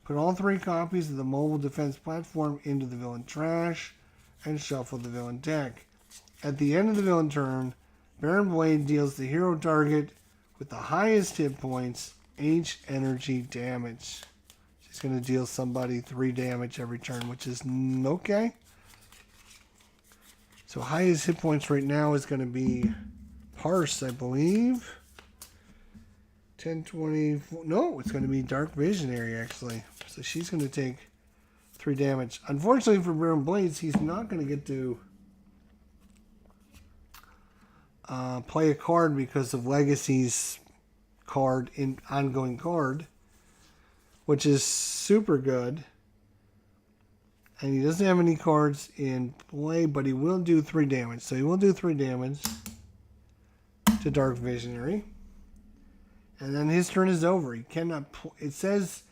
Put all 3 copies of the Mobile Defense Platform into the villain trash. And shuffle the villain deck. At the end of the villain turn, Baron Blade deals the hero target with the highest hit points H energy damage. She's going to deal somebody 3 damage every turn, which is okay. So highest hit points right now is going to be Parse, I believe. 10, 20... No, it's going to be Dark Visionary, actually. So she's going to take 3 damage. Unfortunately for Baron Blades, he's not going to get to play a card because of Legacy's card in ongoing card, which is super good. And he doesn't have any cards in play, but he will do 3 damage. So he will do 3 damage to Dark Visionary. And then his turn is over. He cannot... It says...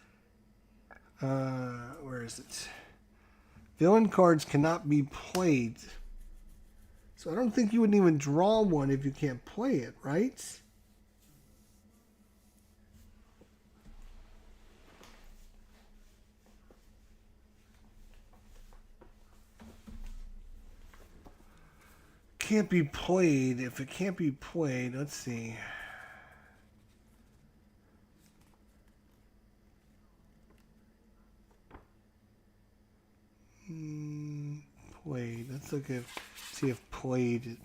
where is it? Villain cards cannot be played. So I don't think you would even draw one if you can't play it, right? Can't be played. If it can't be played, let's see. Played. Let's look at see if played.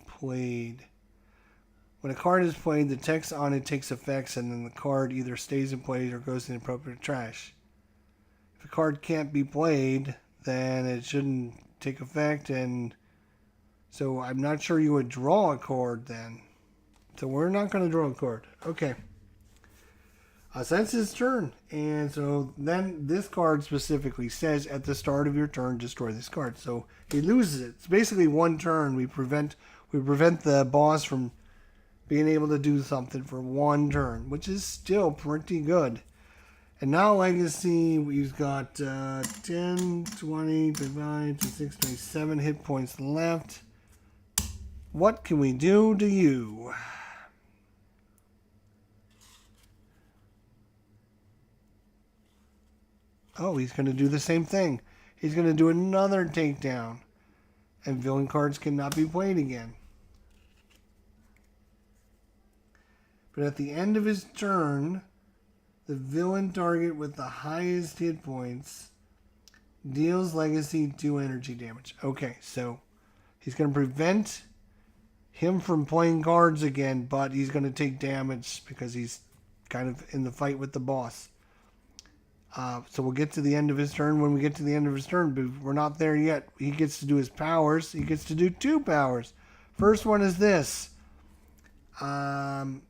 When a card is played, the text on it takes effects, and then the card either stays in play or goes in appropriate trash. If a card can't be played, then it shouldn't take effect, and so I'm not sure you would draw a card then. So we're not going to draw a card. Okay. So that's his turn. And so then this card specifically says at the start of your turn, destroy this card. So he loses it. It's basically one turn. We prevent the boss from being able to do something for one turn, which is still pretty good. And now Legacy, we've got 10, 20, 25, 26, 27 hit points left. What can we do to you? Oh, he's going to do the same thing. He's going to do another takedown. And villain cards cannot be played again. But at the end of his turn, the villain target with the highest hit points deals Legacy 2 energy damage. Okay, so he's going to prevent him from playing cards again, but he's going to take damage because he's kind of in the fight with the boss. So we'll get to the end of his turn when we get to the end of his turn, but we're not there yet. He gets to do his powers. He gets to do 2 powers. First one is this. Boom.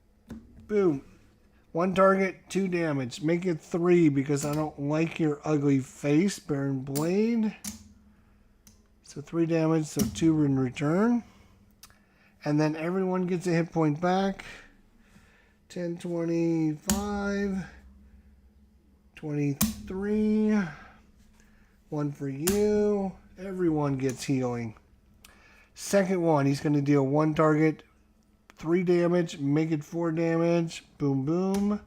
1 target, 2 damage. Make it 3 because I don't like your ugly face, Baron Blade. So 3 damage, so 2 in return. And then everyone gets a hit point back. 10, 25... 23, 1 for you. Everyone gets healing. Second one, he's going to deal 1 target, 3 damage, make it 4 damage. Boom, boom.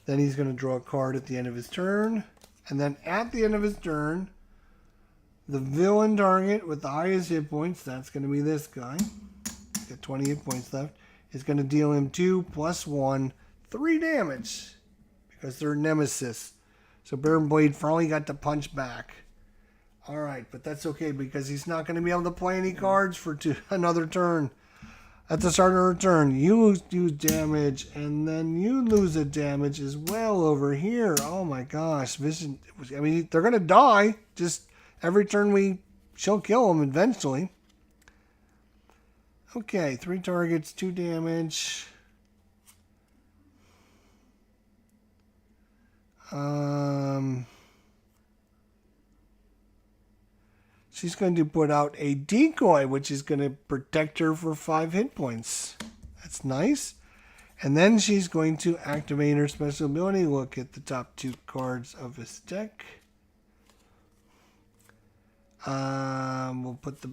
Then he's going to draw a card at the end of his turn. And then at the end of his turn, the villain target with the highest hit points, that's going to be this guy. He's got 20 hit points left. Is going to deal him 2 + 1, 3 damage because they're nemesis. So Baron Blade finally got to punch back. All right, but that's okay because he's not going to be able to play any cards for another turn. At the start of her turn, you use damage, and then you lose a damage as well over here. Oh my gosh, Vision! I mean, they're going to die. Just every turn she'll kill them eventually. Okay, 3 targets, 2 damage. She's going to put out a decoy, which is going to protect her for 5 hit points. That's nice. And then she's going to activate her special ability. Look at the top 2 cards of his deck. We'll put the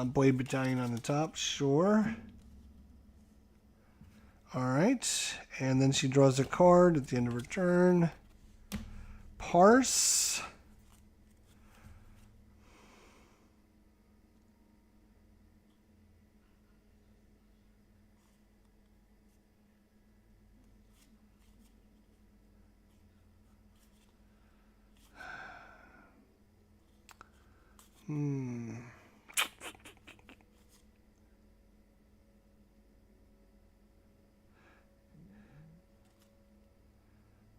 Blade Battalion on the top, sure. Alright, and then she draws a card at the end of her turn. Parse.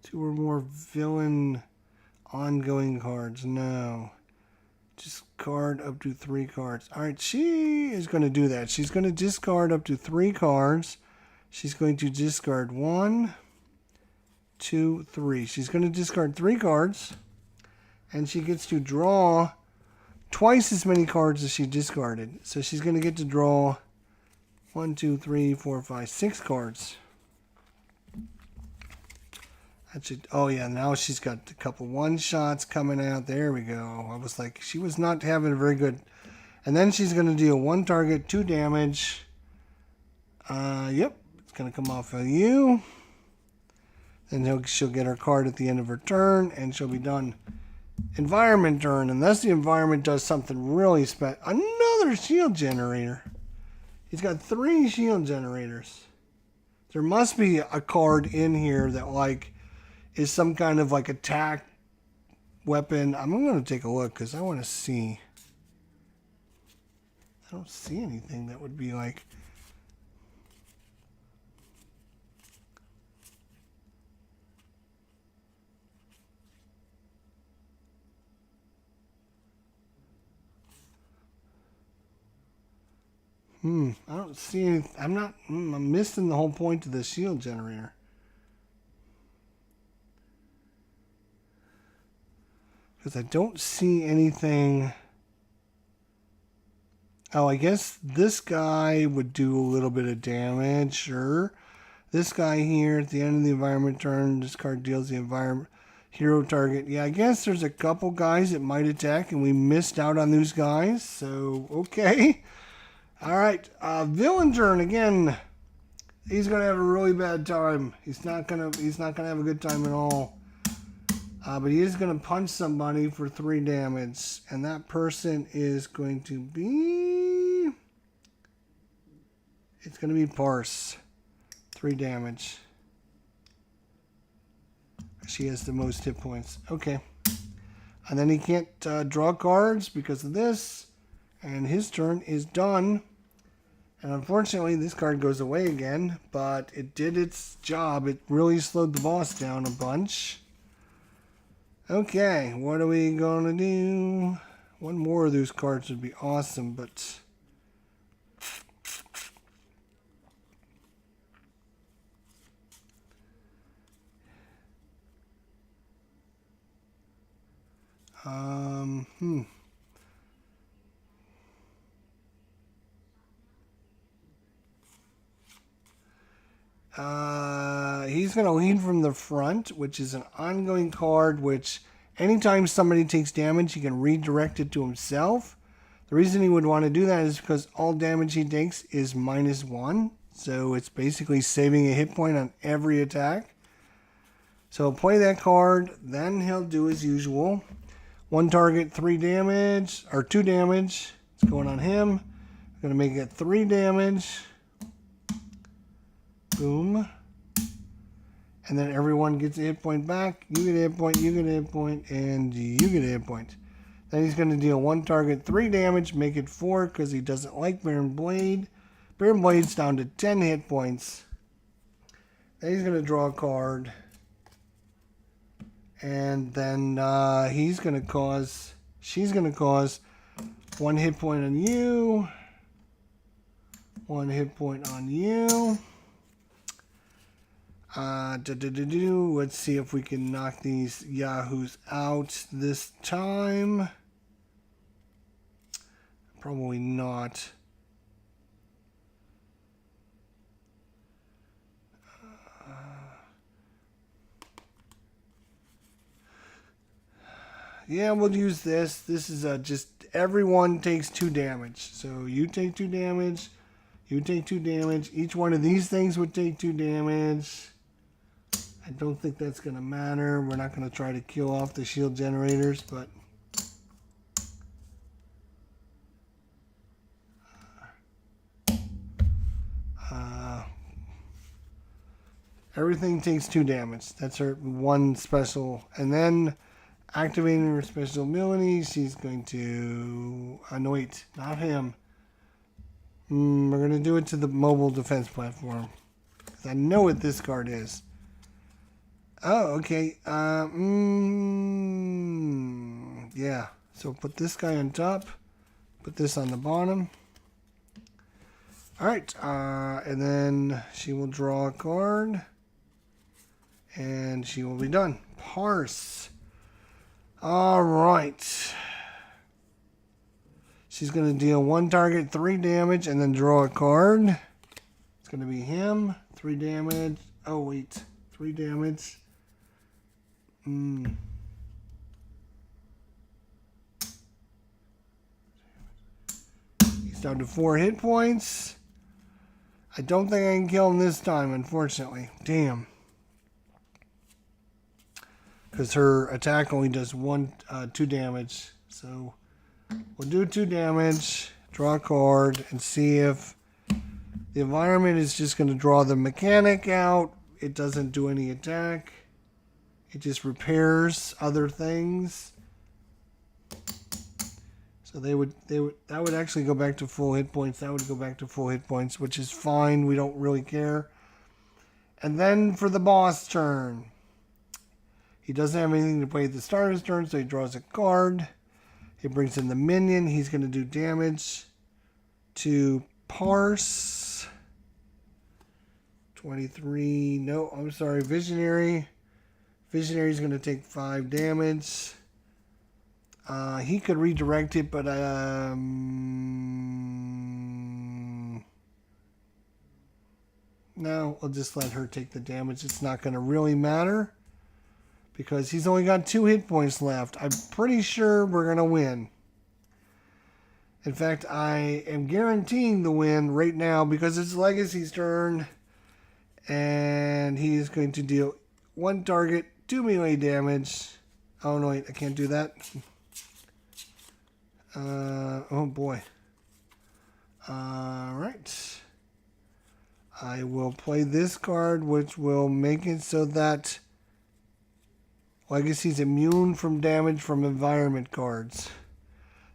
Two or more villain ongoing cards. No. Just discard up to 3 cards. All right, she is going to do that. She's going to discard up to 3 cards. She's going to discard 1, 2, 3. She's going to discard 3 cards, and she gets to draw twice as many cards as she discarded. So she's going to get to draw 1, 2, 3, 4, 5, 6 cards. That should, oh yeah, now she's got a couple one-shots coming out. There we go. I was like, she was not having a very good. And then she's going to deal 1 target, 2 damage. Yep, it's going to come off of you. Then she'll get her card at the end of her turn, and she'll be done. Environment turn, unless the environment does something really special. Another shield generator. He's got 3 shield generators. There must be a card in here that like is some kind of like attack weapon. I'm going to take a look because I want to see. I don't see anything that would be like. I don't see any. I'm missing the whole point of the shield generator. Because I don't see anything. Oh, I guess this guy would do a little bit of damage, sure. This guy here at the end of the environment turn, this card deals the environment hero target. Yeah, I guess there's a couple guys that might attack, and we missed out on those guys. So, okay. All right, villain turn again. He's gonna have a really bad time. He's not gonna have a good time at all. But he is going to punch somebody for 3 damage. And that person is going to be... It's going to be Parse. 3 damage. She has the most hit points. Okay. And then he can't draw cards because of this. And his turn is done. And unfortunately, this card goes away again. But it did its job. It really slowed the boss down a bunch. Okay, what are we going to do? One more of those cards would be awesome, but... He's going to lead from the front, which is an ongoing card, which anytime somebody takes damage, he can redirect it to himself. The reason he would want to do that is because all damage he takes is -1. So it's basically saving a hit point on every attack. So he'll play that card, then he'll do as usual. 1 target, 3 damage, or 2 damage. It's going on him. Going to make it 3 damage. Boom. And then everyone gets a hit point back. You get a hit point, you get a hit point, and you get a hit point. Then he's going to deal 1 target, 3 damage, make it 4 because he doesn't like Baron Blade. Baron Blade's down to 10 hit points. Then he's going to draw a card. And then she's going to cause 1 hit point on you. 1 hit point on you. Let's see if we can knock these yahoos out this time. Probably not. Yeah, we'll use this. This is just everyone takes 2 damage. So you take 2 damage. You take 2 damage. Each one of these things would take 2 damage. I don't think that's going to matter. We're not going to try to kill off the shield generators, but... everything takes 2 damage. That's her one special. And then, activating her special ability, she's going to... no, wait, not him. We're going to do it to the mobile defense platform. Because I know what this card is. Oh, okay. Yeah. So put this guy on top. Put this on the bottom. Alright, and then she will draw a card. And she will be done. Parse. Alright. She's going to deal 1 target, 3 damage, and then draw a card. It's going to be him. 3 damage. Oh, wait. 3 damage. He's down to 4 hit points. I don't think I can kill him this time, unfortunately. Damn. Because her attack only does 2 damage. So we'll do 2 damage, draw a card, and see if the environment is just going to draw the mechanic out. It doesn't do any attack. It just repairs other things. So that would actually go back to full hit points. That would go back to full hit points, which is fine. We don't really care. And then for the boss turn. He doesn't have anything to play at the start of his turn, so he draws a card. He brings in the minion. He's going to do damage to Parse. 23. No, I'm sorry. Visionary. Visionary's going to take 5 damage. He could redirect it, but no, we'll just let her take the damage. It's not going to really matter because he's only got 2 hit points left. I'm pretty sure we're going to win. In fact, I am guaranteeing the win right now because it's Legacy's turn, and he is going to deal 1 target, 2 melee damage. Oh no, wait, I can't do that. Oh boy. Alright. I will play this card, which will make it so that Legacy's immune from damage from environment cards.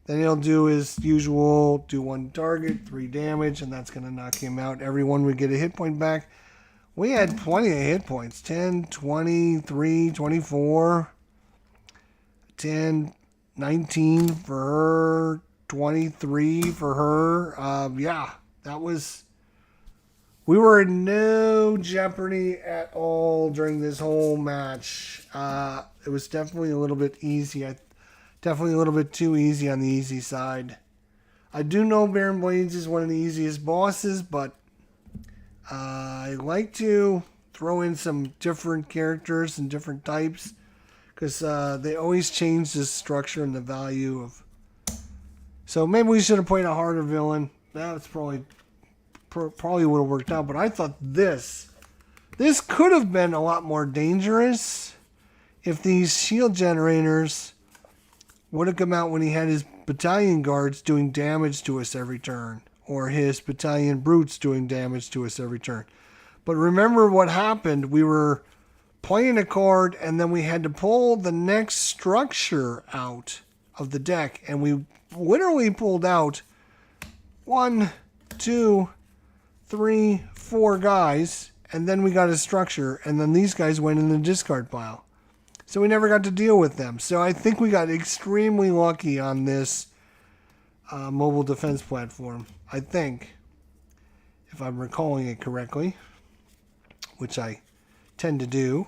Then he'll do his usual, do 1 target, 3 damage, and that's going to knock him out. Everyone would get a hit point back. We had plenty of hit points. 10, 23, 24, 10, 19 for her, 23 for her. Yeah, that was... We were in no jeopardy at all during this whole match. It was definitely a little bit easy. Definitely a little bit too easy on the easy side. I do know Baron Blades is one of the easiest bosses, but I like to throw in some different characters and different types because they always change the structure and the value of... So maybe we should have played a harder villain. That's probably would have worked out, but I thought this could have been a lot more dangerous if these shield generators would have come out when he had his battalion guards doing damage to us every turn, or his battalion brutes doing damage to us every turn. But remember what happened. We were playing a card, and then we had to pull the next structure out of the deck, and we literally pulled out 1, 2, 3, 4 guys, and then we got a structure, and then these guys went in the discard pile. So we never got to deal with them. So I think we got extremely lucky on this mobile defense platform. I think, if I'm recalling it correctly, which I tend to do.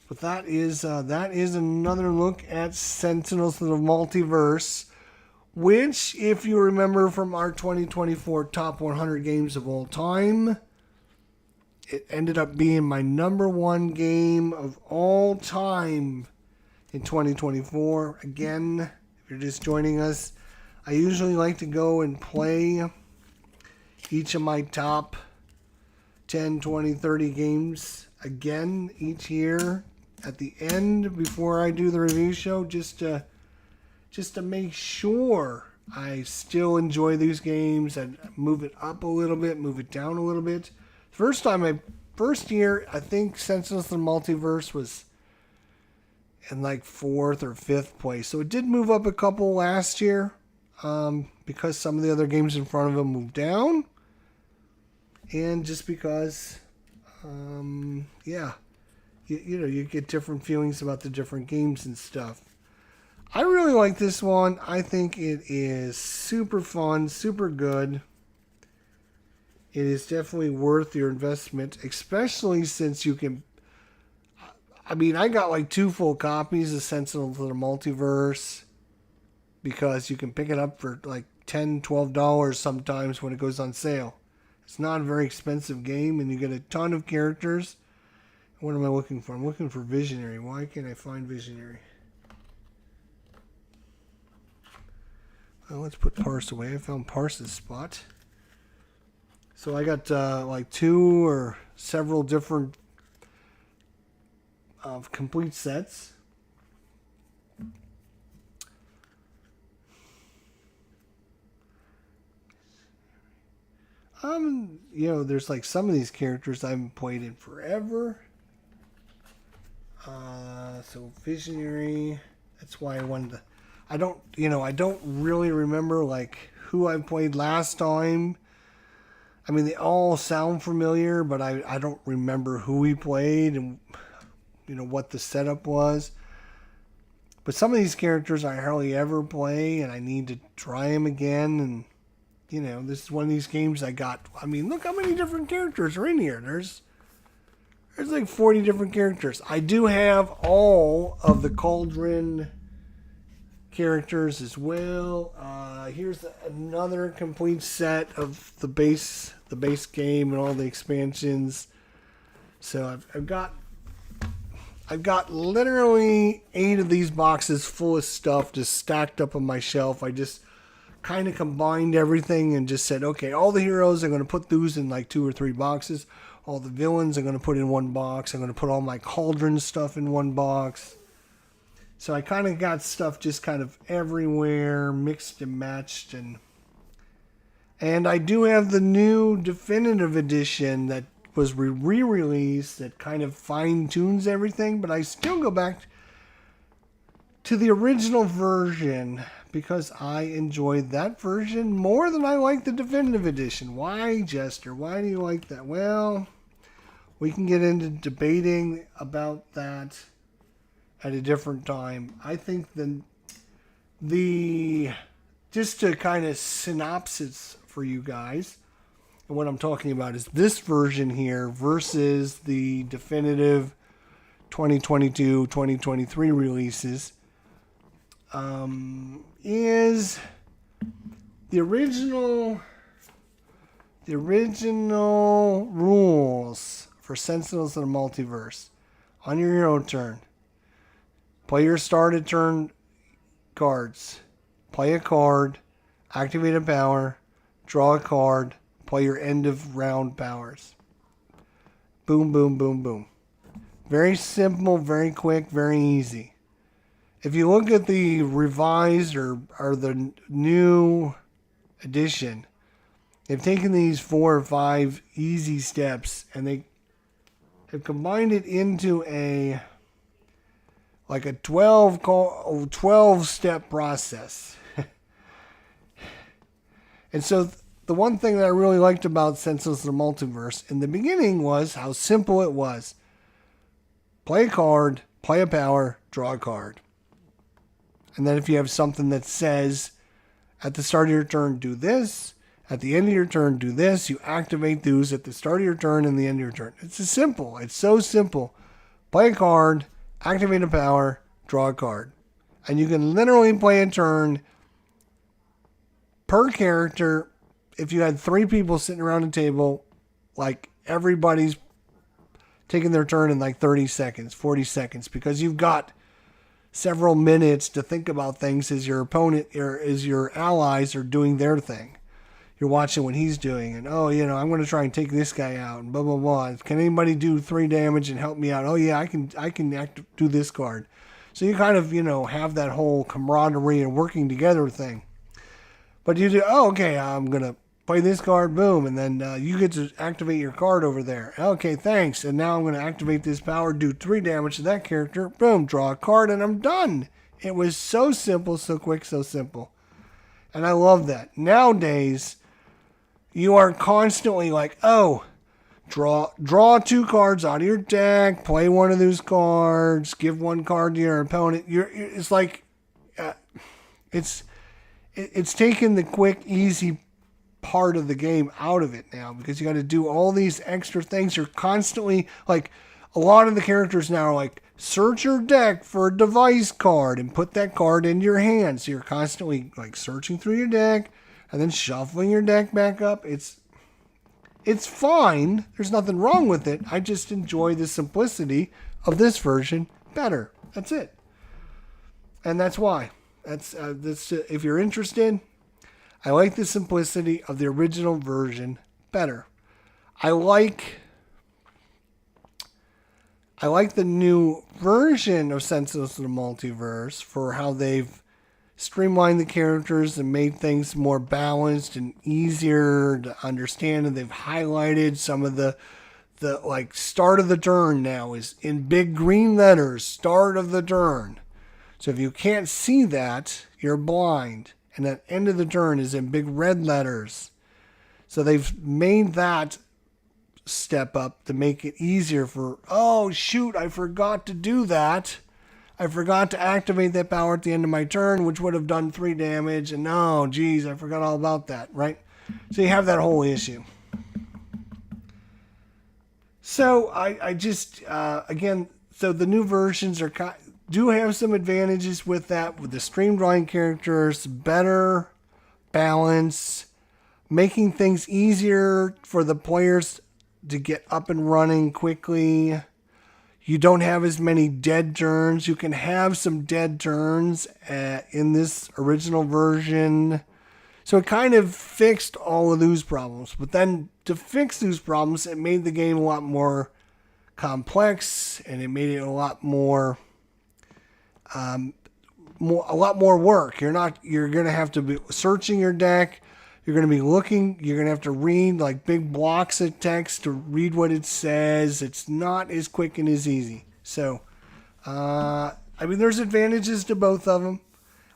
But that is another look at Sentinels of the Multiverse, which, if you remember from our 2024 top 100 games of all time, it ended up being my #1 game of all time in 2024. Again, if you're just joining us, I usually like to go and play each of my top 10, 20, 30 games again each year at the end before I do the review show, just to make sure I still enjoy these games and move it up a little bit, move it down a little bit. First year, I think Sentinels of the Multiverse was in like 4th or 5th place. So it did move up a couple last year because some of the other games in front of them moved down. And just because, you get different feelings about the different games and stuff. I really like this one. I think it is super fun, super good. It is definitely worth your investment, especially since you can. I mean, I got like 2 full copies of Sentinels of the Multiverse because you can pick it up for like $10, $12 sometimes when it goes on sale. It's not a very expensive game, and you get a ton of characters. What am I looking for? I'm looking for Visionary. Why can't I find Visionary? Well, let's put Parse away. I found Parse's spot. So I got like 2 or several different complete sets. You know, there's like some of these characters I haven't played in forever. So Visionary. That's why I wanted to. I don't really remember like who I played last time. I mean, they all sound familiar, but I don't remember who we played and, you know, what the setup was. But some of these characters I hardly ever play, and I need to try them again. And, you know, this is one of these games I got. I mean, look how many different characters are in here. There's like 40 different characters. I do have all of the Cauldron characters as well. Here's another complete set of the base game and all the expansions. So I've got literally 8 of these boxes full of stuff just stacked up on my shelf. I just kind of combined everything and just said, okay, all the heroes, I'm going to put those in like 2 or 3 boxes. All the villains I'm going to put in one box. I'm going to put all my Cauldron stuff in one box. So I kind of got stuff just kind of everywhere, mixed and matched. And I do have the new definitive edition that was re-released that kind of fine-tunes everything. But I still go back to the original version because I enjoyed that version more than I like the definitive edition. Why, Jester? Why do you like that? Well, we can get into debating about that at a different time. I think the just to kind of synopsis for you guys, and what I'm talking about is this version here versus the definitive 2022-2023 releases. Is the original rules for Sentinels of the Multiverse. On your hero turn, play your started turn cards. Play a card, activate a power, draw a card, play your end of round powers. Boom, boom, boom, boom. Very simple, very quick, very easy. If you look at the revised or the new edition, they've taken these 4 or 5 easy steps and they have combined it into a 12-step process. And so the one thing that I really liked about Sentinels of the Multiverse in the beginning was how simple it was. Play a card, play a power, draw a card. And then if you have something that says, at the start of your turn, do this. At the end of your turn, do this. You activate those at the start of your turn and the end of your turn. It's as simple. It's so simple. Play a card, activate a power, draw a card. And you can literally play a turn per character. If you had 3 people sitting around a table, like everybody's taking their turn in like 30 seconds, 40 seconds, because you've got several minutes to think about things as your opponent or as your allies are doing their thing. You're watching what he's doing, and I'm going to try and take this guy out, and blah blah blah. Can anybody do 3 damage and help me out? Oh yeah, I can do this card. So you kind of have that whole camaraderie and working together thing. But you do, okay, I'm gonna play this card, boom, and then you get to activate your card over there. Okay, thanks. And now I'm going to activate this power, do 3 damage to that character, boom, draw a card, and I'm done. It was so simple, so quick, so simple. And I love that. Nowadays, you are constantly like, oh, draw 2 cards out of your deck, play one of those cards, give 1 card to your opponent. It's like it's taken the quick, easy part of the game out of it now, because you got to do all these extra things. You're constantly like, a lot of the characters now are like, search your deck for a device card and put that card in your hand. So you're constantly like searching through your deck and then shuffling your deck back up. It's fine. There's nothing wrong with it. I just enjoy the simplicity of this version better. That's it. And that's why. That's if you're interested, I like the simplicity of the original version better. I like the new version of Sentinels of the Multiverse for how they've streamlined the characters and made things more balanced and easier to understand. And they've highlighted some of the like start of the turn now is in big green letters, start of the turn. So if you can't see that, you're blind. And that end of the turn is in big red letters. So they've made that step up to make it easier for, oh shoot, I forgot to do that. I forgot to activate that power at the end of my turn, which would have done 3 damage. And oh, geez, I forgot all about that, right? So you have that whole issue. So I just, again, so the new versions do have some advantages with that, with the streamlined characters, better balance, making things easier for the players to get up and running quickly. You don't have as many dead turns. You can have some dead turns in this original version. So it kind of fixed all of those problems. But then to fix those problems, it made the game a lot more complex, and it made it a lot more work. You're going to have to be searching your deck. You're going to be looking. You're going to have to read like big blocks of text to read what it says. It's not as quick and as easy. So, I mean, there's advantages to both of them.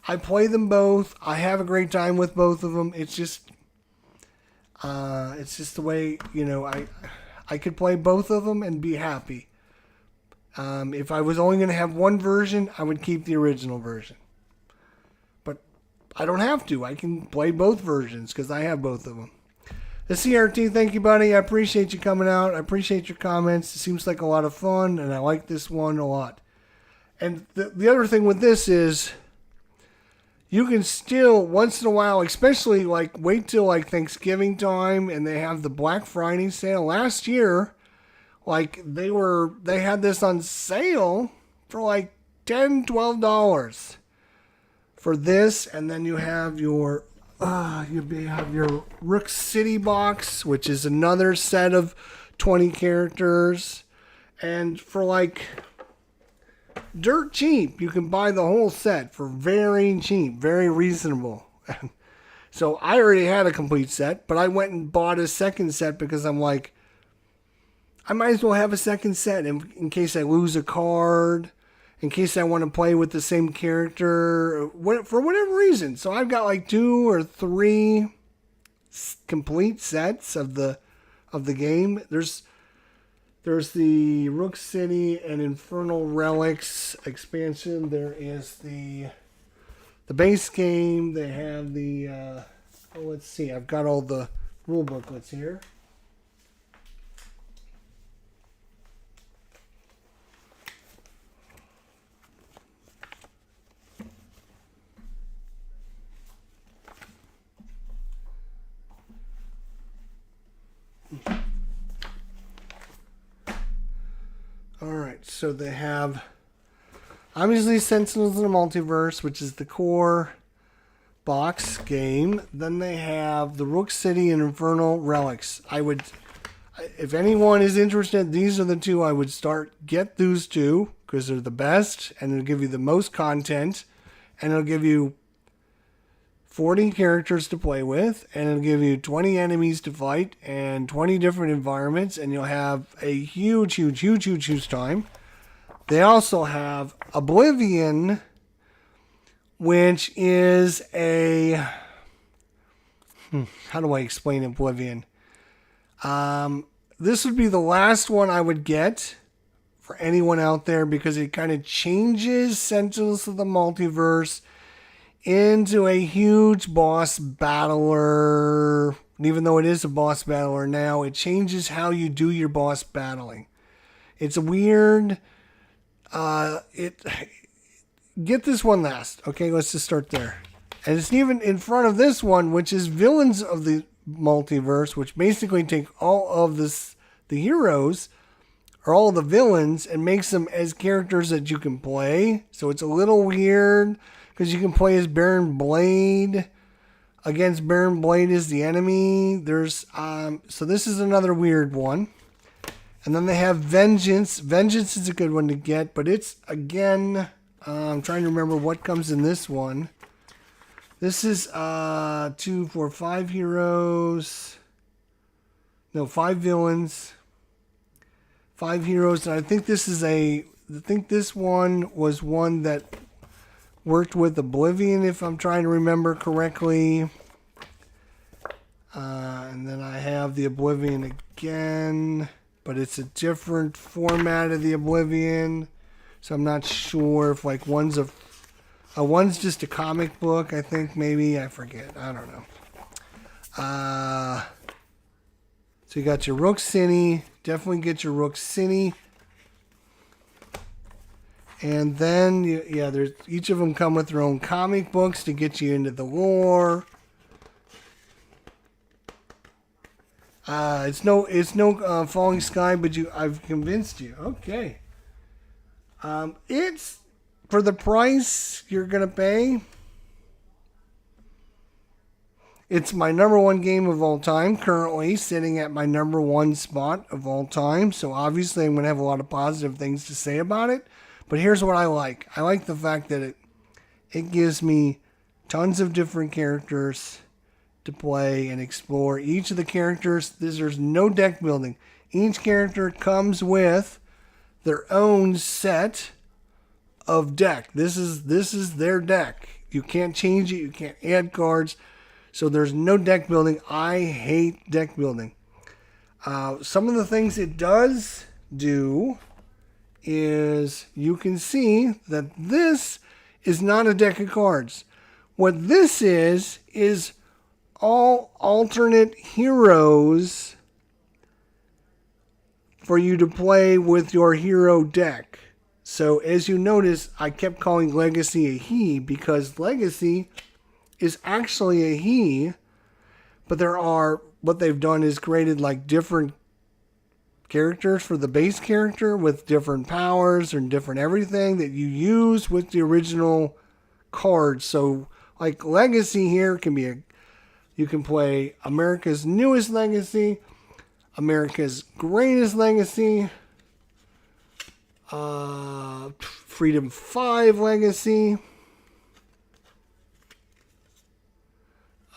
I play them both. I have a great time with both of them. It's just the way, I could play both of them and be happy. If I was only going to have one version, I would keep the original version. But I don't have to. I can play both versions because I have both of them. The CRT, thank you, buddy. I appreciate you coming out. I appreciate your comments. It seems like a lot of fun, and I like this one a lot. And the other thing with this is, you can still, once in a while, especially like wait till like Thanksgiving time and they have the Black Friday sale. Last year, like they had this on sale for like $10, $12 for this. And then you have your Rook City box, which is another set of 20 characters. And for like dirt cheap, you can buy the whole set for very cheap, very reasonable. So I already had a complete set, but I went and bought a second set because I'm like, I might as well have a second set in case I lose a card, in case I want to play with the same character, for whatever reason. So I've got like 2 or 3 complete sets of the game. There's the Rook City and Infernal Relics expansion. There is the base game. They have the, let's see. I've got all the rule booklets here. Alright, so they have obviously Sentinels of the Multiverse, which is the core box game. Then they have the Rook City and Infernal Relics. If anyone is interested, these are the 2 I would get those 2, because they're the best, and it'll give you the most content, and it'll give you 40 characters to play with, and it'll give you 20 enemies to fight and 20 different environments, and you'll have a huge time. They also have Oblivion, which is a... how do I explain Oblivion? This would be the last one I would get for anyone out there, because it kind of changes Sentinels of the Multiverse. into a huge boss battler. Even though it is a boss battler now, it changes how you do your boss battling. It's a weird. Get this one last. Okay, let's just start there. And it's even in front of this one, which is Villains of the Multiverse, which basically take all of the heroes or all of the villains and makes them as characters that you can play. So it's a little weird because you can play as Baron Blade. Against Baron Blade is the enemy. There's so this is another weird one. And then they have Vengeance. Vengeance is a good one to get, but it's again. I'm trying to remember what comes in this one. This is 2, 4, 5 heroes. No, 5 villains. 5 heroes, and I think this one was one that worked with Oblivion, if I'm trying to remember correctly. And then I have the Oblivion again, but it's a different format of the Oblivion. So I'm not sure if like one's just a comic book, I think maybe. I forget. I don't know. So you got your Rook City. Definitely get your Rook City. And then, there's each of them come with their own comic books to get you into the lore. It's no Falling Sky, but I've convinced you. Okay. It's for the price you're gonna pay. It's my number 1 game of all time, currently sitting at my number 1 spot of all time. So obviously I'm gonna have a lot of positive things to say about it. But here's what I like. I like the fact that it gives me tons of different characters to play and explore. Each of the characters, there's no deck building. Each character comes with their own set of deck. This is their deck. You can't change it. You can't add cards. So there's no deck building. I hate deck building. Some of the things it does do is you can see that this is not a deck of cards. What this is all alternate heroes for you to play with your hero deck. So as you notice, I kept calling Legacy a he because Legacy is actually a he, but what they've done is created like different characters for the base character with different powers and different everything that you use with the original cards. So like Legacy here you can play America's Newest Legacy, America's Greatest Legacy, Freedom 5 Legacy,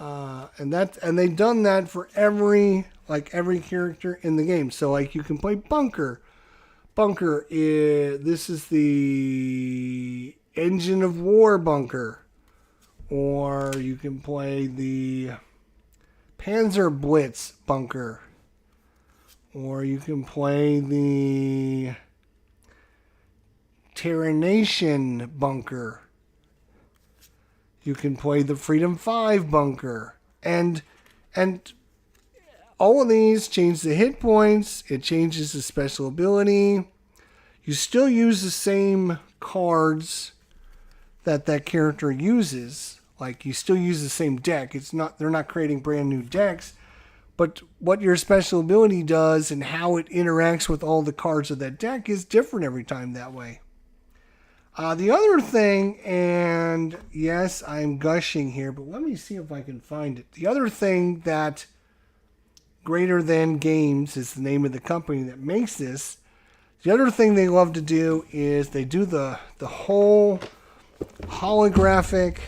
and they've done that for every character in the game. So like you can play Bunker. Bunker this is the Engine of War Bunker, or you can play the Panzer Blitz Bunker, or you can play the Terranation Bunker. You can play the Freedom 5 Bunker. And all of these change the hit points. It changes the special ability. You still use the same cards that character uses. Like you still use the same deck. They're not creating brand new decks. But what your special ability does and how it interacts with all the cards of that deck is different every time that way. The other thing, and yes, I'm gushing here, but let me see if I can find it. The other thing that Greater Than Games is the name of the company that makes this. The other thing they love to do is they do the whole holographic,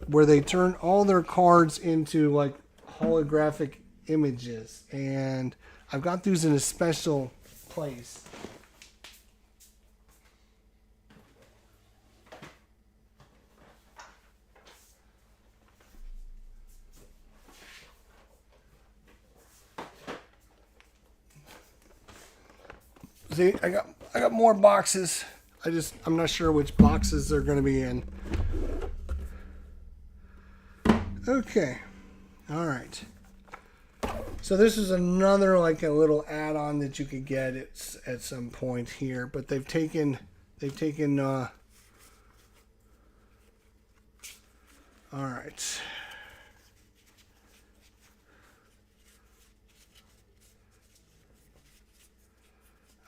where they turn all their cards into like holographic images. And I've got these in a special place. See, I got more boxes. I'm not sure which boxes they're going to be in. Okay. All right. So this is another like a little add-on that you could get at some point here, but they've taken all right.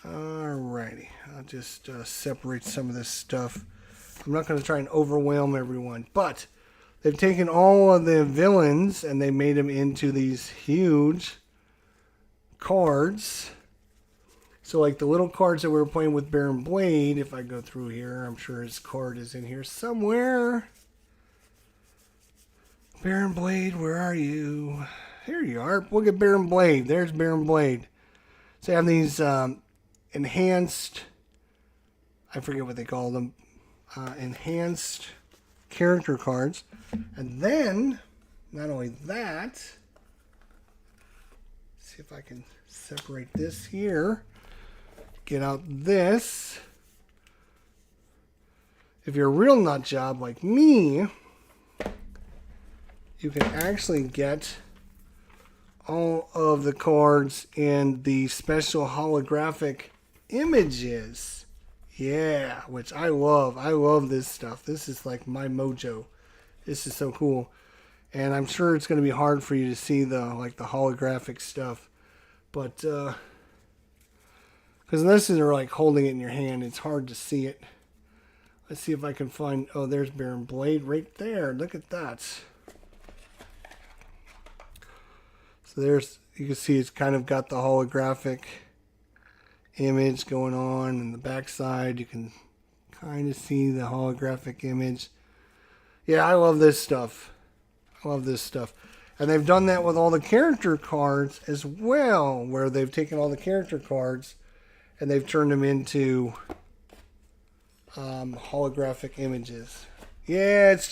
Alrighty, I'll just separate some of this stuff. I'm not going to try and overwhelm everyone, but they've taken all of the villains and they made them into these huge cards. So like the little cards that we were playing with Baron Blade, if I go through here, I'm sure his card is in here somewhere. Baron Blade, where are you? Here you are. Look at Baron Blade. There's Baron Blade. So I have these enhanced, I forget what they call them, enhanced character cards. And then, not only that, see if I can separate this here. Get out this. If you're a real nut job like me, you can actually get all of the cards in the special holographic images. Yeah, which I love. I love this stuff. This is like my mojo. This is so cool. And I'm sure it's going to be hard for you to see the holographic stuff. But because unless you're like holding it in your hand, it's hard to see it. Let's see if I can find, oh, there's Baron Blade right there. Look at that. So there's, you can see it's kind of got the holographic image going on in the backside. You can kind of see the holographic image. Yeah, I love this stuff. I love this stuff. And they've done that with all the character cards as well, where they've taken all the character cards and they've turned them into holographic images. Yeah, it's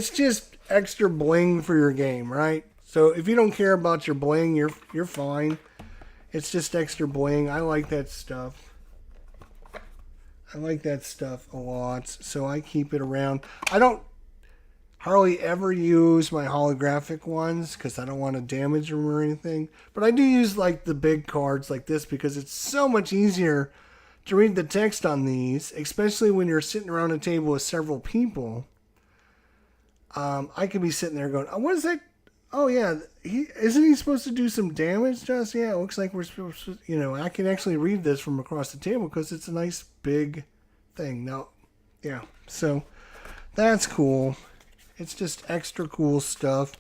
just extra bling for your game, right? So if you don't care about your bling, you're fine. It's just extra bling. I like that stuff. I like that stuff a lot, so I keep it around. I don't hardly ever use my holographic ones because I don't want to damage them or anything. But I do use like the big cards like this because it's so much easier to read the text on these, especially when you're sitting around a table with several people. I could be sitting there going, oh, what is that? Oh yeah, isn't he supposed to do some damage to us? Yeah, it looks like we're supposed to, I can actually read this from across the table because it's a nice big thing. Now, yeah, so that's cool. It's just extra cool stuff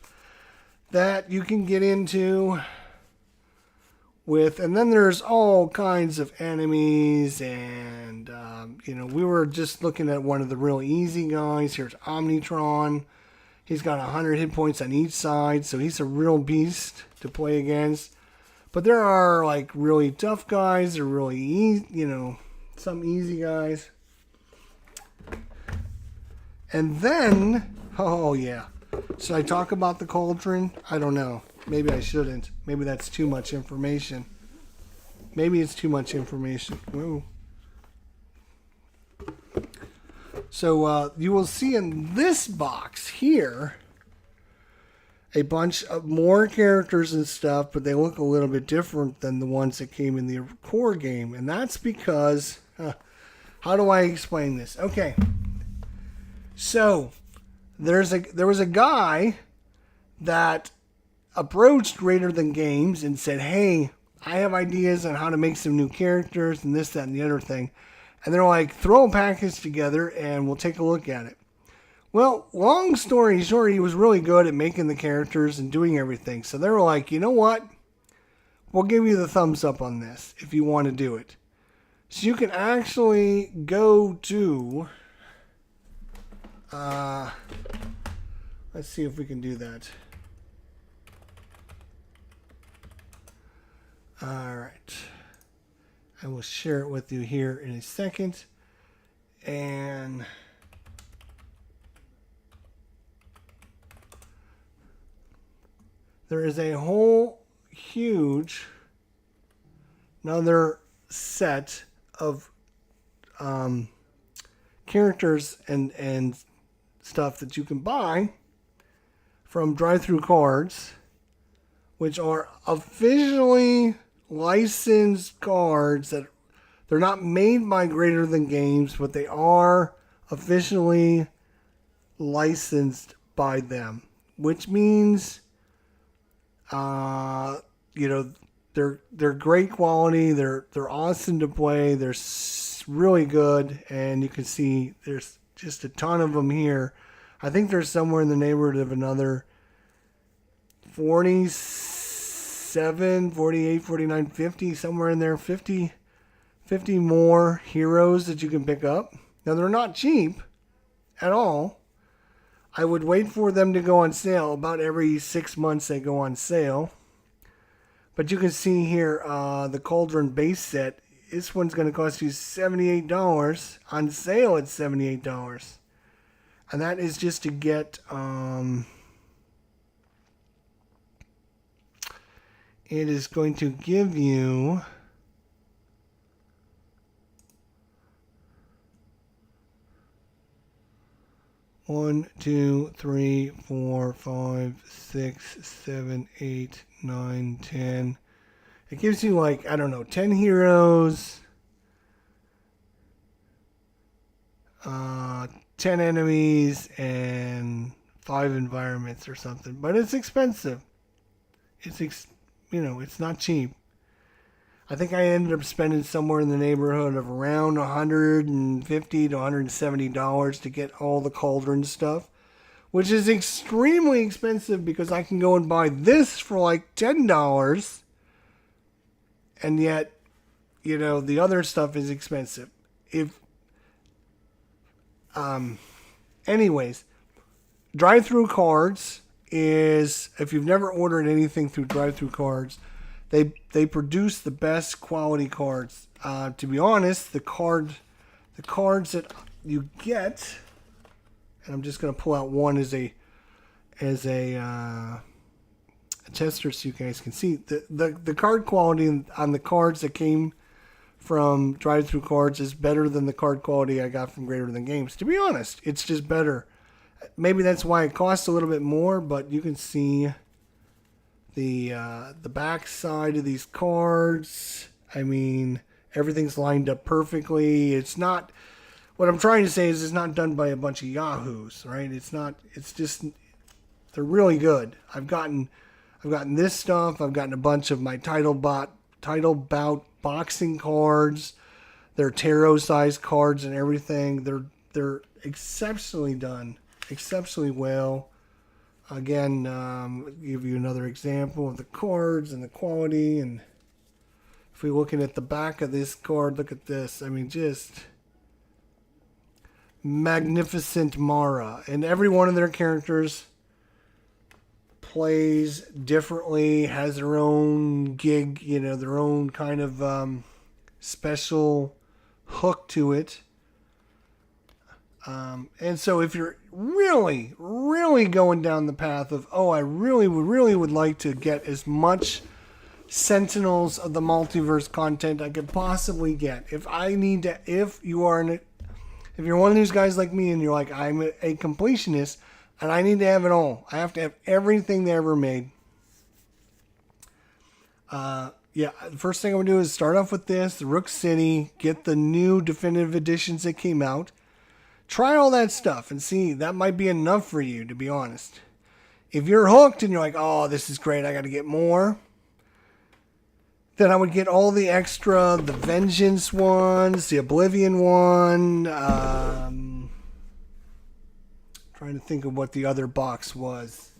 that you can get into with, and then there's all kinds of enemies, and we were just looking at one of the real easy guys. Here's Omnitron. He's got 100 hit points on each side, so he's a real beast to play against. But there are like really tough guys, or really easy, some easy guys. And then, oh yeah, should I talk about the cauldron? I don't know. Maybe I shouldn't. Maybe that's too much information. Maybe it's too much information. Whoa. So you will see in this box here a bunch of more characters and stuff, but they look a little bit different than the ones that came in the core game. And that's because, how do I explain this? Okay. So there was a guy that approached Greater Than Games and said, hey, I have ideas on how to make some new characters and this, that, and the other thing. And they're like, throw a package together and we'll take a look at it. Well, long story short, he was really good at making the characters and doing everything. So they were like, you know what? We'll give you the thumbs up on this if you want to do it. So you can actually go to... let's see if we can do that. All right. I will share it with you here in a second. And there is a whole huge another set of characters and stuff that you can buy from drive-through cards, which are officially licensed cards that they're not made by Greater Than Games, but they are officially licensed by them, which means, you know, they're great quality. They're awesome to play. They're really good, and you can see there's just a ton of them here. I think there's somewhere in the neighborhood of another 47, 48, 49, 50, somewhere in there, 50 more heroes that you can pick up. Now, they're not cheap at all. I would wait for them to go on sale. About every 6 months they go on sale. But you can see here the Cauldron base set. This one's going to cost you $78. On sale, it's $78. And that is just to get... it is going to give you... 1, 2, 3, 4, 5, 6, 7, 8, 9, 10. It gives you, like, I don't know, 10 heroes, 10 enemies, and 5 environments or something. But it's expensive. It's not cheap. I think I ended up spending somewhere in the neighborhood of around $150 to $170 to get all the Cauldron stuff, which is extremely expensive because I can go and buy this for like $10, and yet, the other stuff is expensive. Anyways, drive-through cards is, if you've never ordered anything through drive-through cards, They produce the best quality cards. To be honest, the cards that you get, and I'm just going to pull out one as a tester so you guys can see the card quality on the cards that came from drive-through cards is better than the card quality I got from Greater Than Games. To be honest, it's just better. Maybe that's why it costs a little bit more, but you can see the back side of these cards. I mean, everything's lined up perfectly. It's not, what I'm trying to say is it's not done by a bunch of yahoos, right? It's just, they're really good. I've gotten this stuff. I've gotten a bunch of my title bout boxing cards. They're tarot sized cards and everything. They're exceptionally done, exceptionally well. Again, give you another example of the cards and the quality. And if we're looking at the back of this card, look at this. I mean, just magnificent Mara. And every one of their characters plays differently, has their own gig, their own kind of special hook to it. And so if you're really, really going down the path of, I really would like to get as much Sentinels of the Multiverse content I could possibly get. If you're one of these guys like me and you're like, I'm a completionist and I need to have it all. I have to have everything they ever made. The first thing I'm going to do is start off with this, the Rook City, get the new definitive editions that came out. Try all that stuff and see. That might be enough for you, to be honest. If you're hooked and you're like, this is great, I got to get more, then I would get all the extra, the Vengeance ones, the Oblivion one. Trying to think of what the other box was.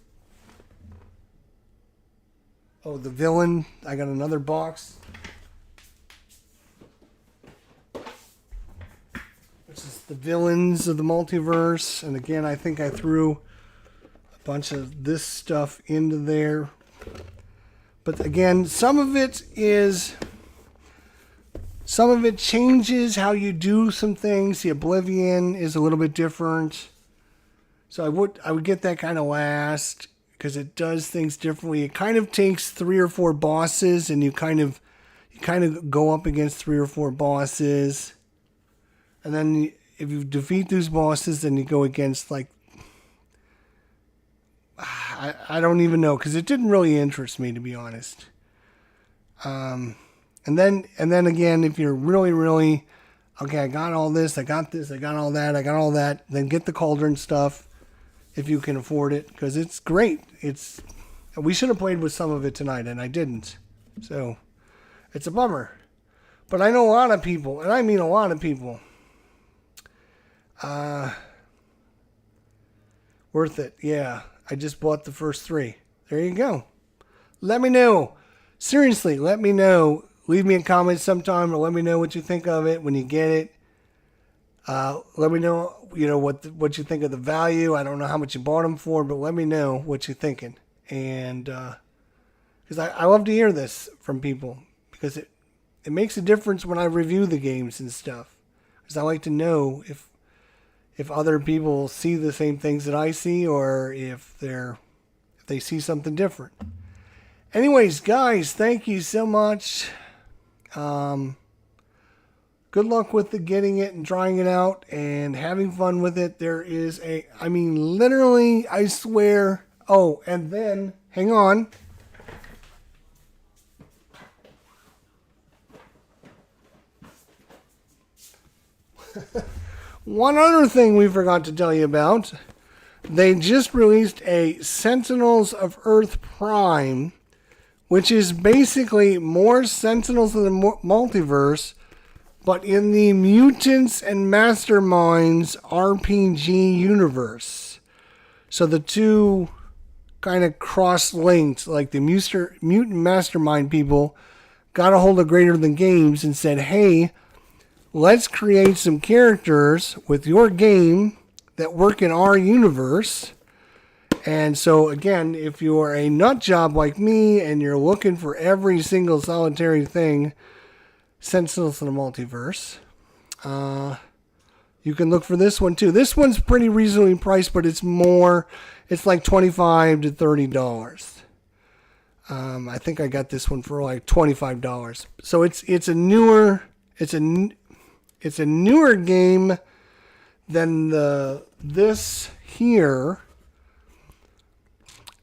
The Villain. I got another box. The Villains of the Multiverse. And again, I think I threw a bunch of this stuff into there. But again, some of it changes how you do some things. The Oblivion is a little bit different. So I would get that kind of last because it does things differently. It kind of takes 3 or 4 bosses and you kind of go up against 3 or 4 bosses. And then if you defeat those bosses, then you go against like, I don't even know, because it didn't really interest me, to be honest. And then again, if you're really, okay, I got all this, I got this, I got all that, then get the cauldron stuff if you can afford it, because it's great. We should have played with some of it tonight, and I didn't. So it's a bummer. But I know a lot of people, and I mean a lot of people. Worth it, yeah. I just bought the first 3. There you go. Let me know. Seriously, let me know. Leave me a comment sometime, or let me know what you think of it when you get it. Let me know, what you think of the value. I don't know how much you bought them for, but let me know what you're thinking. And because I love to hear this from people, because it makes a difference when I review the games and stuff. Because I like to know if other people see the same things that I see, or if they see something different. Anyways, guys, thank you so much. Good luck with getting it and trying it out and having fun with it. There is literally, I swear. Oh, and then, hang on. One other thing we forgot to tell you about. They just released a Sentinels of Earth Prime, which is basically more Sentinels of the Multiverse, but in the Mutants and Masterminds RPG universe. So the two kind of cross-linked, like the Mutant Mastermind people got a hold of Greater Than Games and said, hey, let's create some characters with your game that work in our universe. And so, again, if you are a nut job like me and you're looking for every single solitary thing, Sentinels of the Multiverse, you can look for this one too. This one's pretty reasonably priced, but it's like $25 to $30. I think I got this one for like $25. So it's a newer game than this here.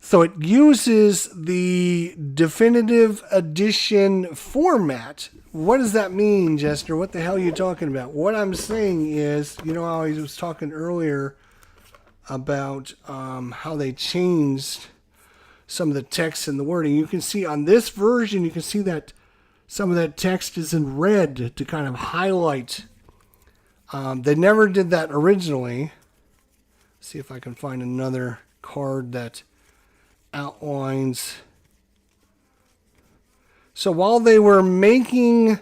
So it uses the definitive edition format. What does that mean, Jester? What the hell are you talking about? What I'm saying is, how I was talking earlier about how they changed some of the text and the wording. You can see on this version, you can see that some of that text is in red to kind of highlight. They never did that originally. See if I can find another card that outlines. So while they were making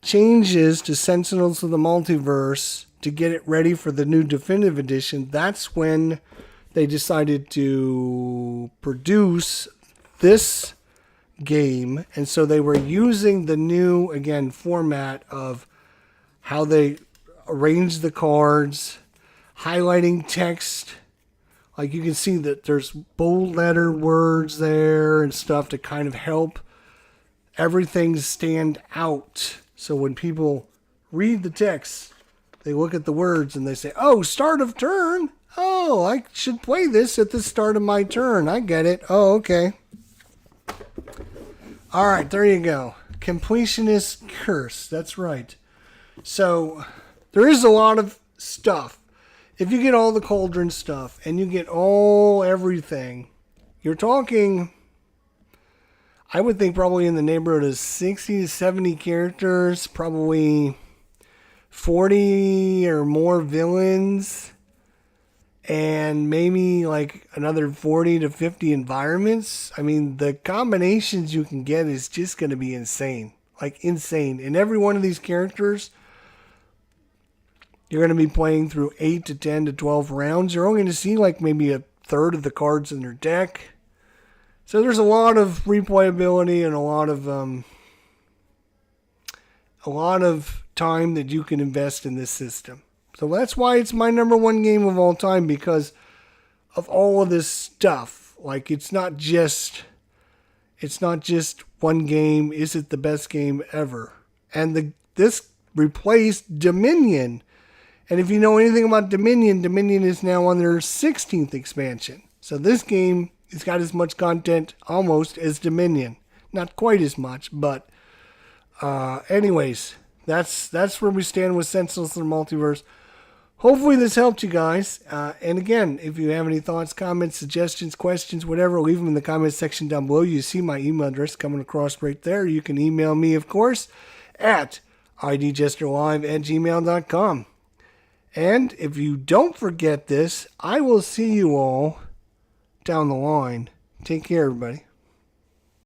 changes to Sentinels of the Multiverse to get it ready for the new definitive edition, that's when they decided to produce this game. And so they were using the new, again, format of how they arrange the cards, highlighting text. Like you can see that there's bold letter words there and stuff to kind of help everything stand out. So when people read the text, they look at the words and they say, oh, start of turn. Oh, I should play this at the start of my turn. I get it. Oh, okay. All right, there you go. Completionist curse. That's right. So there is a lot of stuff. If you get all the cauldron stuff and you get everything, you're talking, I would think probably in the neighborhood of 60 to 70 characters, probably 40 or more villains, and maybe like another 40 to 50 environments. I mean, the combinations you can get is just going to be insane. Like insane. And every one of these characters, you're going to be playing through 8 to 10 to 12 rounds. You're only going to see like maybe a third of the cards in their deck. So there's a lot of replayability and a lot of time that you can invest in this system. So that's why it's my number one game of all time, because of all of this stuff. Like it's not just one game. Is it the best game ever? And this replaced Dominion. And if you know anything about Dominion, Dominion is now on their 16th expansion. So this game has got as much content almost as Dominion. Not quite as much, but anyways, that's where we stand with Sentinels and the Multiverse. Hopefully this helped you guys. And again, if you have any thoughts, comments, suggestions, questions, whatever, leave them in the comments section down below. You see my email address coming across right there. You can email me, of course, at idjesterlive@gmail.com. And if you don't forget this, I will see you all down the line. Take care, everybody.